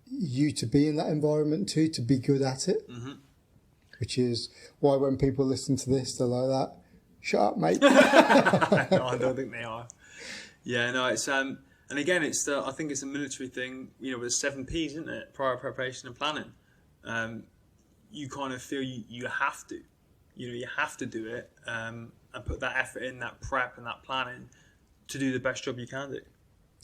you to be in that environment too, to be good at it. Which is why when people listen to this, they're like that. Shut up, mate. No, I don't think they are. Yeah, no, it's and again, I think it's a military thing. You know, with 7 P's, isn't it? Prior preparation and planning. You kind of feel you have to. You know, you have to do it and put that effort in, that prep and that planning to do the best job you can do.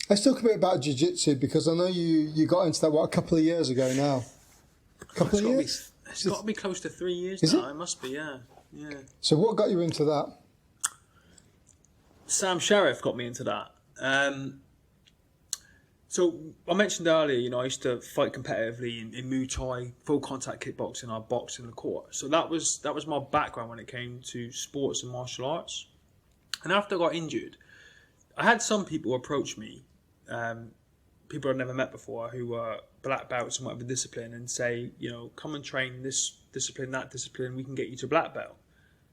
Let's talk a bit about jiu-jitsu, because I know you got into that, a couple of years ago now? A couple of years? It's got to be close to 3 years Is now. it? It must be, yeah. So what got you into that? Sam Sheriff got me into that. So I mentioned earlier, you know, I used to fight competitively in Muay Thai, full contact kickboxing. I boxed in the court. So that was my background when it came to sports and martial arts. And after I got injured, I had some people approach me, people I'd never met before, who were black belts in whatever discipline, and say, you know, come and train this discipline, that discipline, we can get you to black belt.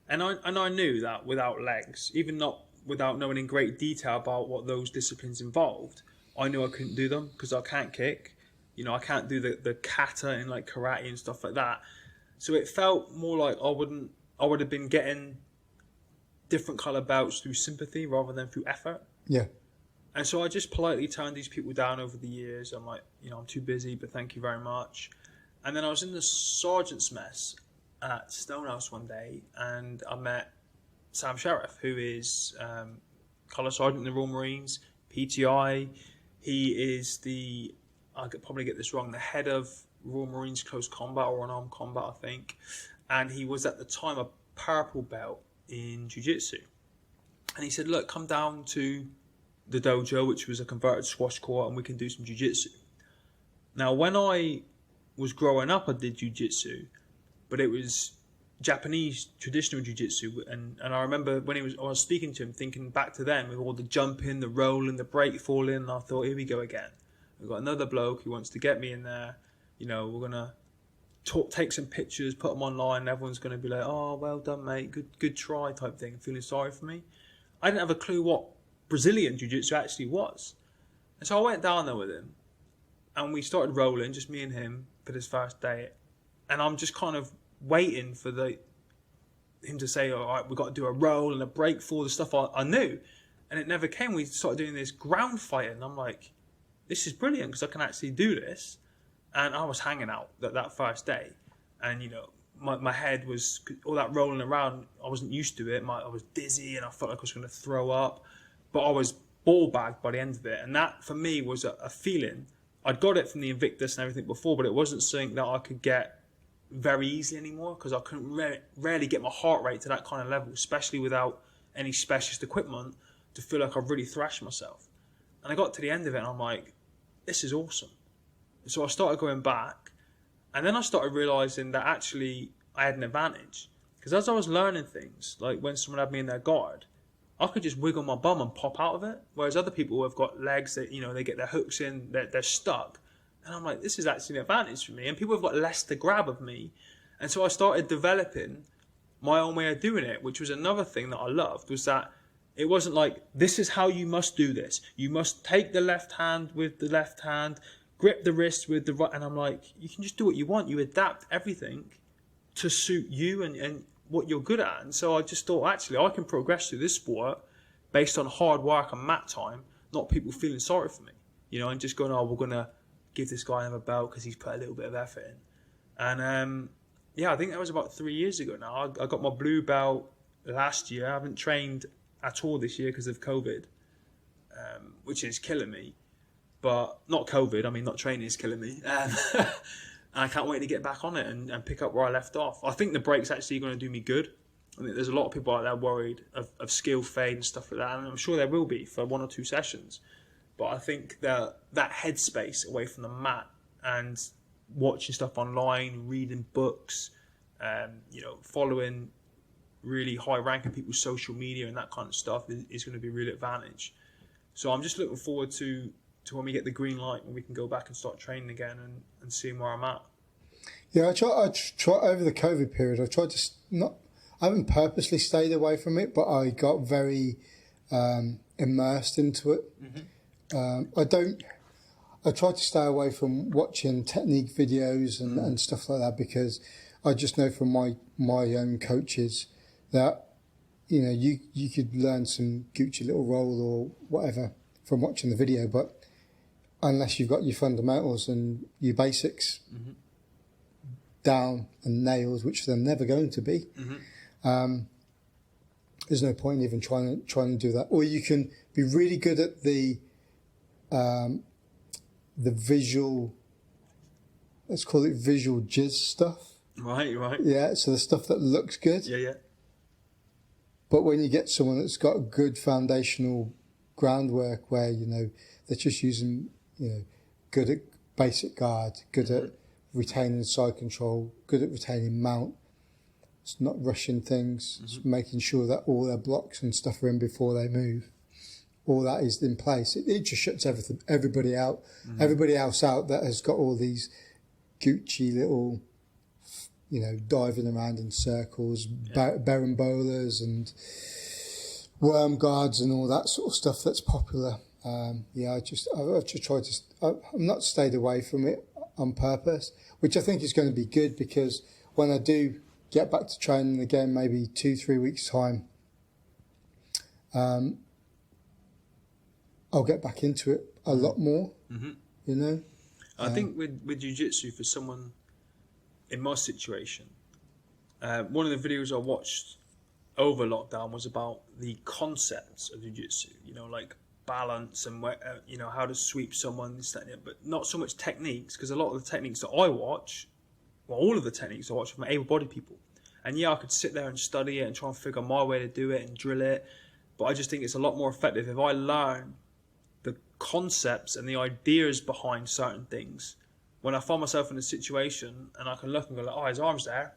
And I knew that without legs, even not without knowing in great detail about what those disciplines involved, I knew I couldn't do them because I can't kick. You know, I can't do the kata and like karate and stuff like that. So it felt more like I would have been getting different colour belts through sympathy rather than through effort. Yeah. And so I just politely turned these people down over the years. I'm like, you know, I'm too busy, but thank you very much. And then I was in the sergeant's mess at Stonehouse one day, and I met Sam Sheriff, who is colour sergeant in the Royal Marines, PTI. He is I could probably get this wrong, the head of Royal Marines Close Combat or Unarmed Combat, I think. And he was at the time a purple belt in Jiu-Jitsu. And he said, look, come down to the dojo, which was a converted squash court, and we can do some jiu-jitsu. Now, when I was growing up, I did jiu-jitsu, but it was Japanese traditional jiu-jitsu, and I remember when I was speaking to him, thinking back to then with all the jumping, the rolling, the break falling, and I thought, here we go again. We've got another bloke who wants to get me in there. You know, we're gonna take some pictures, put them online, and everyone's gonna be like, oh, well done, mate, good try, type thing, feeling sorry for me. I didn't have a clue what Brazilian jiu-jitsu actually was. And so I went down there with him, and we started rolling, just me and him, for this first day. And I'm just kind of waiting for him to say, all right, we've got to do a roll and a break for the stuff I knew. And it never came. We started doing this ground fighting, and I'm like, this is brilliant because I can actually do this. And I was hanging out that first day. And, you know, my head was, all that rolling around, I wasn't used to it. I was dizzy and I felt like I was going to throw up. But I was ball bagged by the end of it. And that, for me, was a feeling. I'd got it from the Invictus and everything before, but it wasn't something that I could get very easily anymore because I couldn't rarely get my heart rate to that kind of level, especially without any specialist equipment, to feel like I've really thrashed myself. And I got to the end of it and I'm like, this is awesome. And so I started going back, and then I started realising that actually I had an advantage. Because as I was learning things, like when someone had me in their guard, I could just wiggle my bum and pop out of it. Whereas other people have got legs that, you know, they get their hooks in, they're stuck. And I'm like, this is actually an advantage for me. And people have got less to grab of me. And so I started developing my own way of doing it, which was another thing that I loved, was that it wasn't like, this is how you must do this. You must take the left hand with the left hand, grip the wrist with the right. And I'm like, you can just do what you want. You adapt everything to suit you and what you're good at. And so I just thought, actually, I can progress through this sport based on hard work and mat time, not people feeling sorry for me, you know, and just going, oh, we're going to give this guy another belt because he's put a little bit of effort in. And yeah, I think that was about 3 years ago now. I got my blue belt last year. I haven't trained at all this year because of COVID, which is killing me. But not COVID, I mean, not training is killing me. And I can't wait to get back on it and pick up where I left off. I think the break's actually going to do me good. I think there's a lot of people out there worried of skill fade and stuff like that, and I'm sure there will be for 1 or 2 sessions. But I think that headspace away from the mat and watching stuff online, reading books, you know, following really high-ranking people's social media and that kind of stuff is going to be a real advantage. So I'm just looking forward to when we get the green light and we can go back and start training again and seeing where I'm at. Yeah, I try over the COVID period. I tried to I haven't purposely stayed away from it, but I got very immersed into it. I try to stay away from watching technique videos and stuff like that, because I just know from my own coaches that, you know, you could learn some Gucci little roll or whatever from watching the video, but unless you've got your fundamentals and your basics down and nails, which they're never going to be, there's no point in even trying to do that. Or you can be really good at the visual, let's call it visual jizz stuff. Right. Yeah, so the stuff that looks good. Yeah. But when you get someone that's got a good foundational groundwork where, you know, they're just using, you know, good at basic guard, good at retaining side control, good at retaining mount, it's not rushing things, it's making sure that all their blocks and stuff are in before they move. All that is in place. It just shuts everybody out. Everybody else out that has got all these Gucci little, you know, diving around in circles, berimbolas and worm guards and all that sort of stuff that's popular. I've just tried to. I'm not stayed away from it on purpose, which I think is going to be good, because when I do get back to training again, maybe 2-3 weeks time, I'll get back into it a lot more. You know, I think with jiu-jitsu, for someone in my situation, one of the videos I watched over lockdown was about the concepts of jiu-jitsu, you know, like balance and you know, how to sweep someone, this, that, and that, but not so much techniques, because a lot of the techniques that I watch, well, all of the techniques I watch are from able-bodied people. And yeah, I could sit there and study it and try and figure my way to do it and drill it, but I just think it's a lot more effective if I learn the concepts and the ideas behind certain things. When I find myself in a situation and I can look and go like, oh, his arm's there,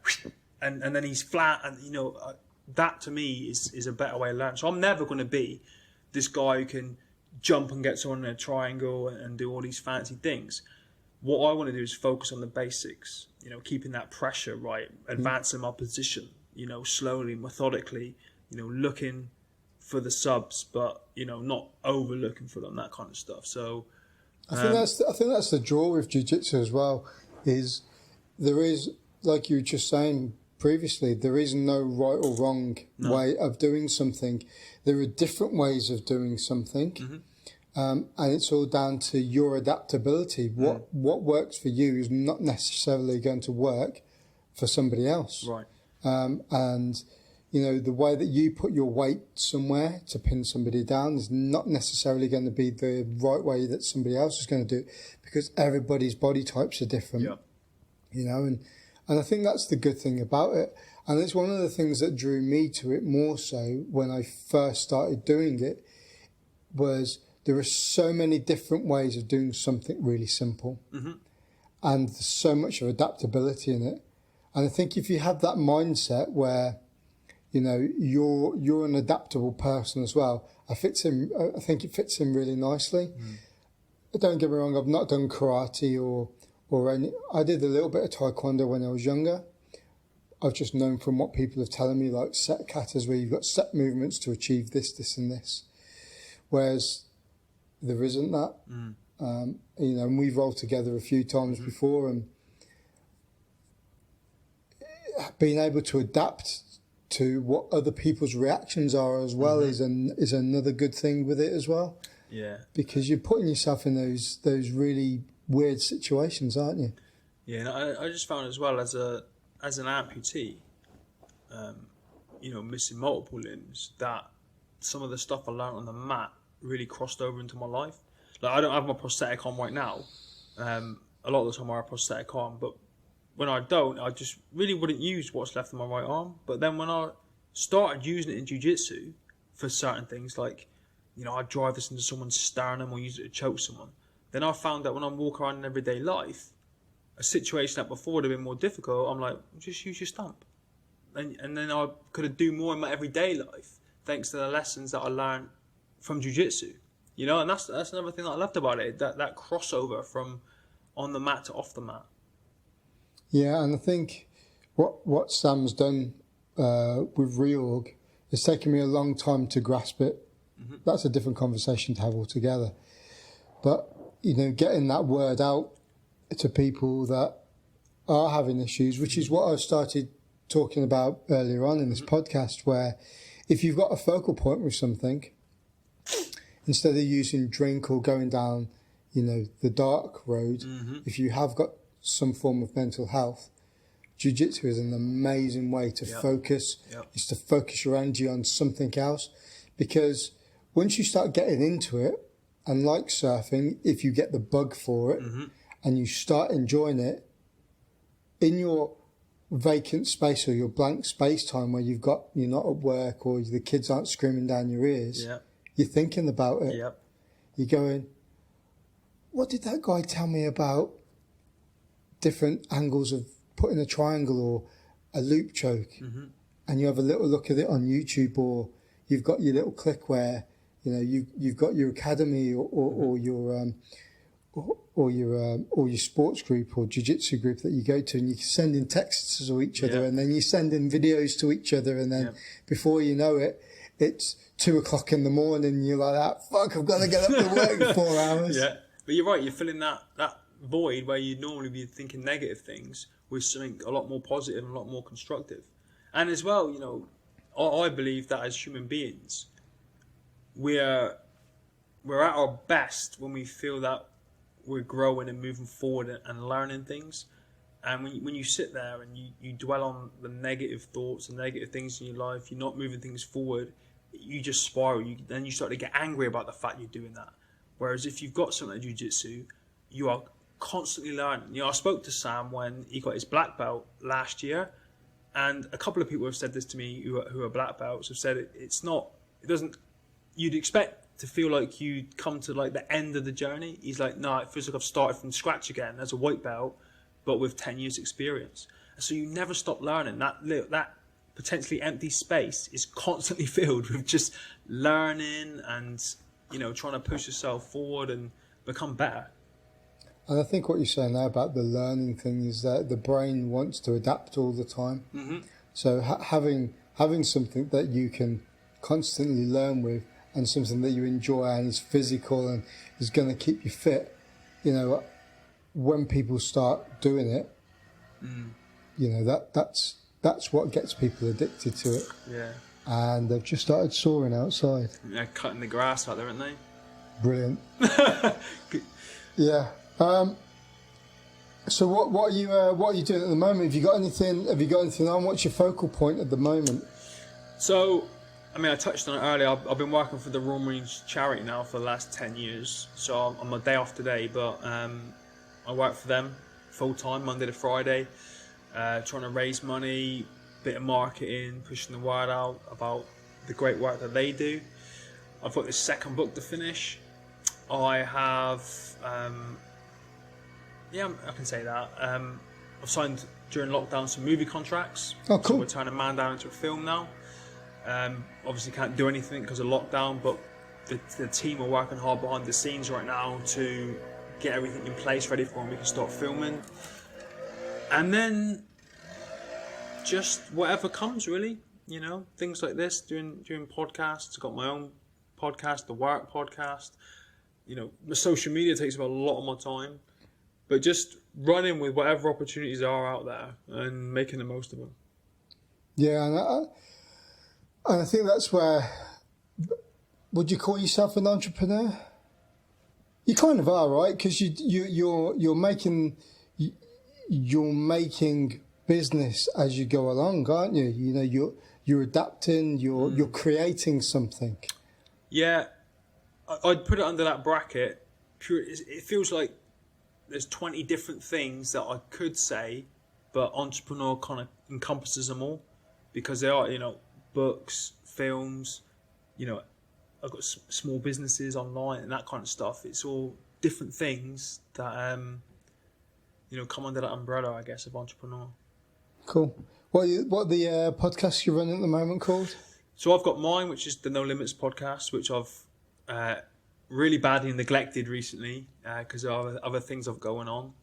and then he's flat, and you know, that to me is a better way to learn. So I'm never going to be this guy who can jump and get someone in a triangle and do all these fancy things. What I want to do is focus on the basics, you know, keeping that pressure right, advancing my position, you know, slowly, methodically, you know, looking for the subs, but, you know, not overlooking for them, that kind of stuff. So I think that's the draw with jiu-jitsu as well, is there is, like you were just saying previously, there is no right or wrong way of doing something. There are different ways of doing something, and it's all down to your adaptability. What works for you is not necessarily going to work for somebody else. Right. And, you know, the way that you put your weight somewhere to pin somebody down is not necessarily going to be the right way that somebody else is going to do it, because everybody's body types are different. Yeah. You know, and I think that's the good thing about it. And it's one of the things that drew me to it more so when I first started doing it, was there are so many different ways of doing something really simple. And there's so much of adaptability in it. And I think if you have that mindset where, you know, you're an adaptable person as well, I think it fits in really nicely. Don't get me wrong, I've not done karate or any. I did a little bit of taekwondo when I was younger. I've just known from what people have telling me, like set katas, where you've got set movements to achieve this, this, and this. Whereas there isn't that. You know, and we've rolled together a few times before, and being able to adapt to what other people's reactions are as well is another good thing with it as well. Yeah. Because you're putting yourself in those really weird situations, aren't you? Yeah, and I just found as well as an amputee, you know, missing multiple limbs, that some of the stuff I learned on the mat really crossed over into my life. Like, I don't have my prosthetic on right now. A lot of the time I have a prosthetic on, but when I don't, I just really wouldn't use what's left of my right arm. But then when I started using it in jiu-jitsu for certain things, like, you know, I'd drive this into someone's sternum or use it to choke someone, then I found that when I'm walking around in everyday life, a situation that before would have been more difficult, I'm like, just use your stump. And then I could do more in my everyday life thanks to the lessons that I learned from jiu-jitsu. You know, and that's another thing that I loved about it. That crossover from on the mat to off the mat. Yeah, and I think what Sam's done with Reorg, it's taken me a long time to grasp it. Mm-hmm. That's a different conversation to have altogether. But, you know, getting that word out to people that are having issues, which is what I started talking about earlier on in this podcast, where if you've got a focal point with something, instead of using drink or going down, you know, the dark road, if you have got some form of mental health, jiu-jitsu is an amazing way to focus. Is to focus your energy on something else, because once you start getting into it, and like surfing, if you get the bug for it and you start enjoying it, in your vacant space or your blank space time where you're not at work or the kids aren't screaming down your ears, you're thinking about it. You're going, what did that guy tell me about different angles of putting a triangle or a loop choke? And you have a little look at it on YouTube, or you've got your little click where, you know, you've got your academy or your sports group or jiu-jitsu group that you go to, and you send in texts to each other, and then you send in videos to each other, and then before you know it, it's 2:00 in the morning, and you're like, fuck, I've got to get up to work in 4 hours. Yeah, but you're right, you're filling that void where you'd normally be thinking negative things with something a lot more positive and a lot more constructive. And as well, you know, I believe that as human beings, we're at our best when we feel that we're growing and moving forward and learning things. And when you sit there and you dwell on the negative thoughts and negative things in your life, you're not moving things forward, you just spiral. Then you start to get angry about the fact you're doing that. Whereas if you've got something like jiu-jitsu, you are constantly learning. You know, I spoke to Sam when he got his black belt last year, and a couple of people have said this to me who are black belts, have said you'd expect to feel like you'd come to like the end of the journey. He's like, no, it feels like I've started from scratch again as a white belt, but with 10 years experience. And so you never stop learning. That potentially empty space is constantly filled with just learning and, you know, trying to push yourself forward and become better. And I think what you're saying there about the learning thing is that the brain wants to adapt all the time. So having something that you can constantly learn with, and something that you enjoy and is physical and is going to keep you fit, you know, when people start doing it, you know, that's what gets people addicted to it. Yeah. And they've just started soaring outside. Yeah, cutting the grass out there, aren't they? Brilliant. Yeah. So what are you doing at the moment? Have you got anything on? What's your focal point at the moment? So, I mean, I touched on it earlier. I've been working for the Royal Marine charity now for the last 10 years. So I'm on my day off today, but I work for them full time, Monday to Friday, trying to raise money, bit of marketing, pushing the word out about the great work that they do. I've got this second book to finish. I have, I can say that. I've signed during lockdown some movie contracts. Oh, cool. So we're turning Man Down into a film now. Obviously can't do anything because of lockdown, but the team are working hard behind the scenes right now to get everything in place ready for when we can start filming. And then just whatever comes, really, you know, things like this, doing podcasts. I've got my own podcast, the Work Podcast. You know, the social media takes up a lot of my time, but just running with whatever opportunities are out there and making the most of them. Yeah, and I think that's where, would you call yourself an entrepreneur? You kind of are, right? Because you're making business as you go along, aren't you? You know, you're adapting, you're creating something. Yeah, I'd put it under that bracket. It feels like there's 20 different things that I could say, but entrepreneur kind of encompasses them all, because there are, you know, books, films, you know, I've got small businesses online and that kind of stuff. It's all different things that, you know, come under that umbrella, I guess, of entrepreneur. Cool. What the podcast you're running at the moment called? So I've got mine, which is the No Limits podcast, which I've really badly neglected recently because of other things I've going on.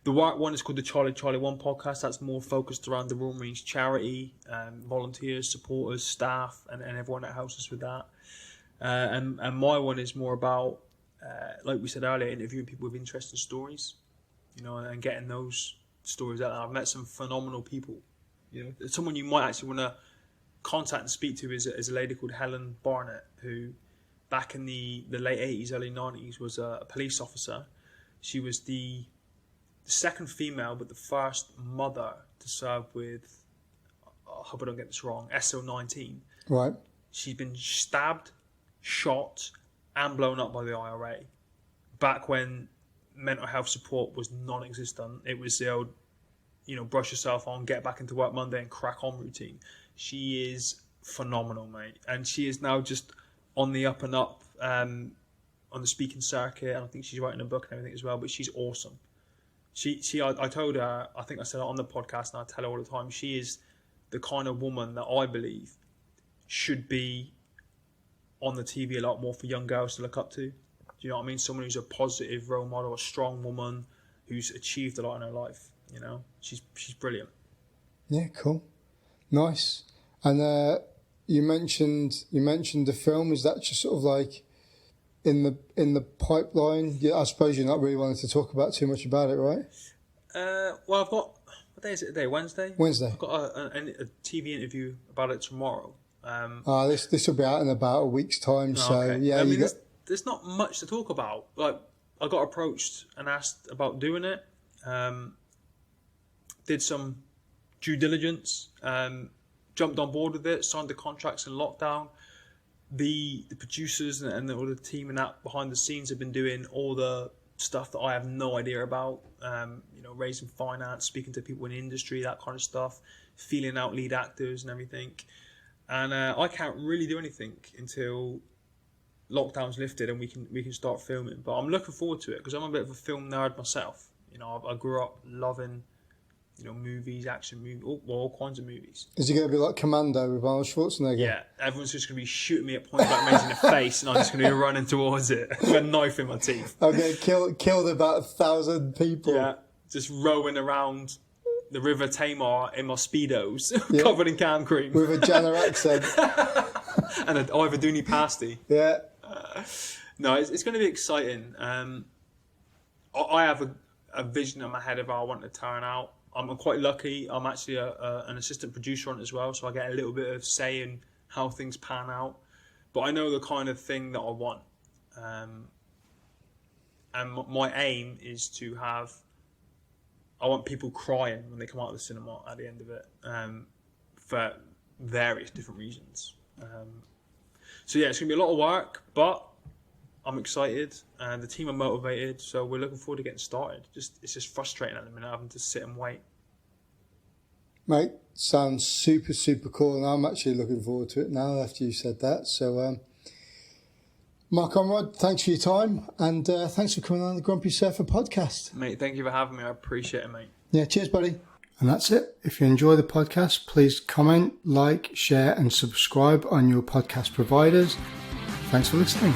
The white one is called the Charlie 1 podcast. That's more focused around the Royal Marines charity, volunteers, supporters, staff, and everyone that helps us with that. And my one is more about, like we said earlier, interviewing people with interesting stories, and getting those stories out there. I've met some phenomenal people. Someone you might actually want to contact and speak to is a lady called Helmand Province, who back in the late 80s, early 90s was a police officer. She was the second female, but the first mother to serve with, I hope I don't get this wrong, SO19. Right. She's been stabbed, shot, and blown up by the IRA. Back when mental health support was non-existent, it was the old, brush yourself on, get back into work Monday and crack on routine. She is phenomenal, mate. And she is now just on the up and up on the speaking circuit. And I think she's writing a book and everything as well, but she's awesome. I told her, I think I said it on the podcast, and I tell her all the time, she is the kind of woman that I believe should be on the TV a lot more for young girls to look up to. Do you know what I mean? Someone who's a positive role model, a strong woman who's achieved a lot in her life. She's brilliant. Yeah, cool, nice. And you mentioned the film. Is that just sort of like in the pipeline? Yeah, I suppose you're not really wanting to talk about too much about it, right? Well, I've got, what day is it today? Wednesday. I've got a TV interview about it tomorrow. This will be out in about a week's time. So okay. Yeah, I mean, there's not much to talk about. Like, I got approached and asked about doing it. Did some due diligence. Jumped on board with it. Signed the contracts in lockdown. The producers and all the team and that behind the scenes have been doing all the stuff that I have no idea about. Raising finance, speaking to people in the industry, that kind of stuff, feeling out lead actors and everything. And I can't really do anything until lockdown's lifted and we can start filming. But I'm looking forward to it because I'm a bit of a film nerd myself. I grew up loving, movies, action movies, all kinds of movies. Is it going to be like Commando with Arnold Schwarzenegger? Yeah, everyone's just going to be shooting me at point blank range in the face, and I'm just going to be running towards it with a knife in my teeth. I'm going to killed about 1,000 people. Yeah, just rowing around the River Tamar in my Speedos, covered in cam cream. With a Janner accent. And an Ivaduni pasty. Yeah. No, it's going to be exciting. I have a vision in my head of how I want it to turn out. I'm quite lucky. I'm actually an assistant producer on it as well, so I get a little bit of say in how things pan out. But I know the kind of thing that I want. And my aim is to have... I want people crying when they come out of the cinema at the end of it, for various different reasons. So yeah, it's going to be a lot of work, but I'm excited and the team are motivated, so we're looking forward to getting started. It's just frustrating at the minute having to sit and wait. Mate, sounds super, super cool, and I'm actually looking forward to it now after you said that. So, Mark Ormrod, thanks for your time, and thanks for coming on the Grumpy Surfer podcast. Mate, thank you for having me. I appreciate it, mate. Yeah, cheers, buddy. And that's it. If you enjoy the podcast, please comment, like, share, and subscribe on your podcast providers. Thanks for listening.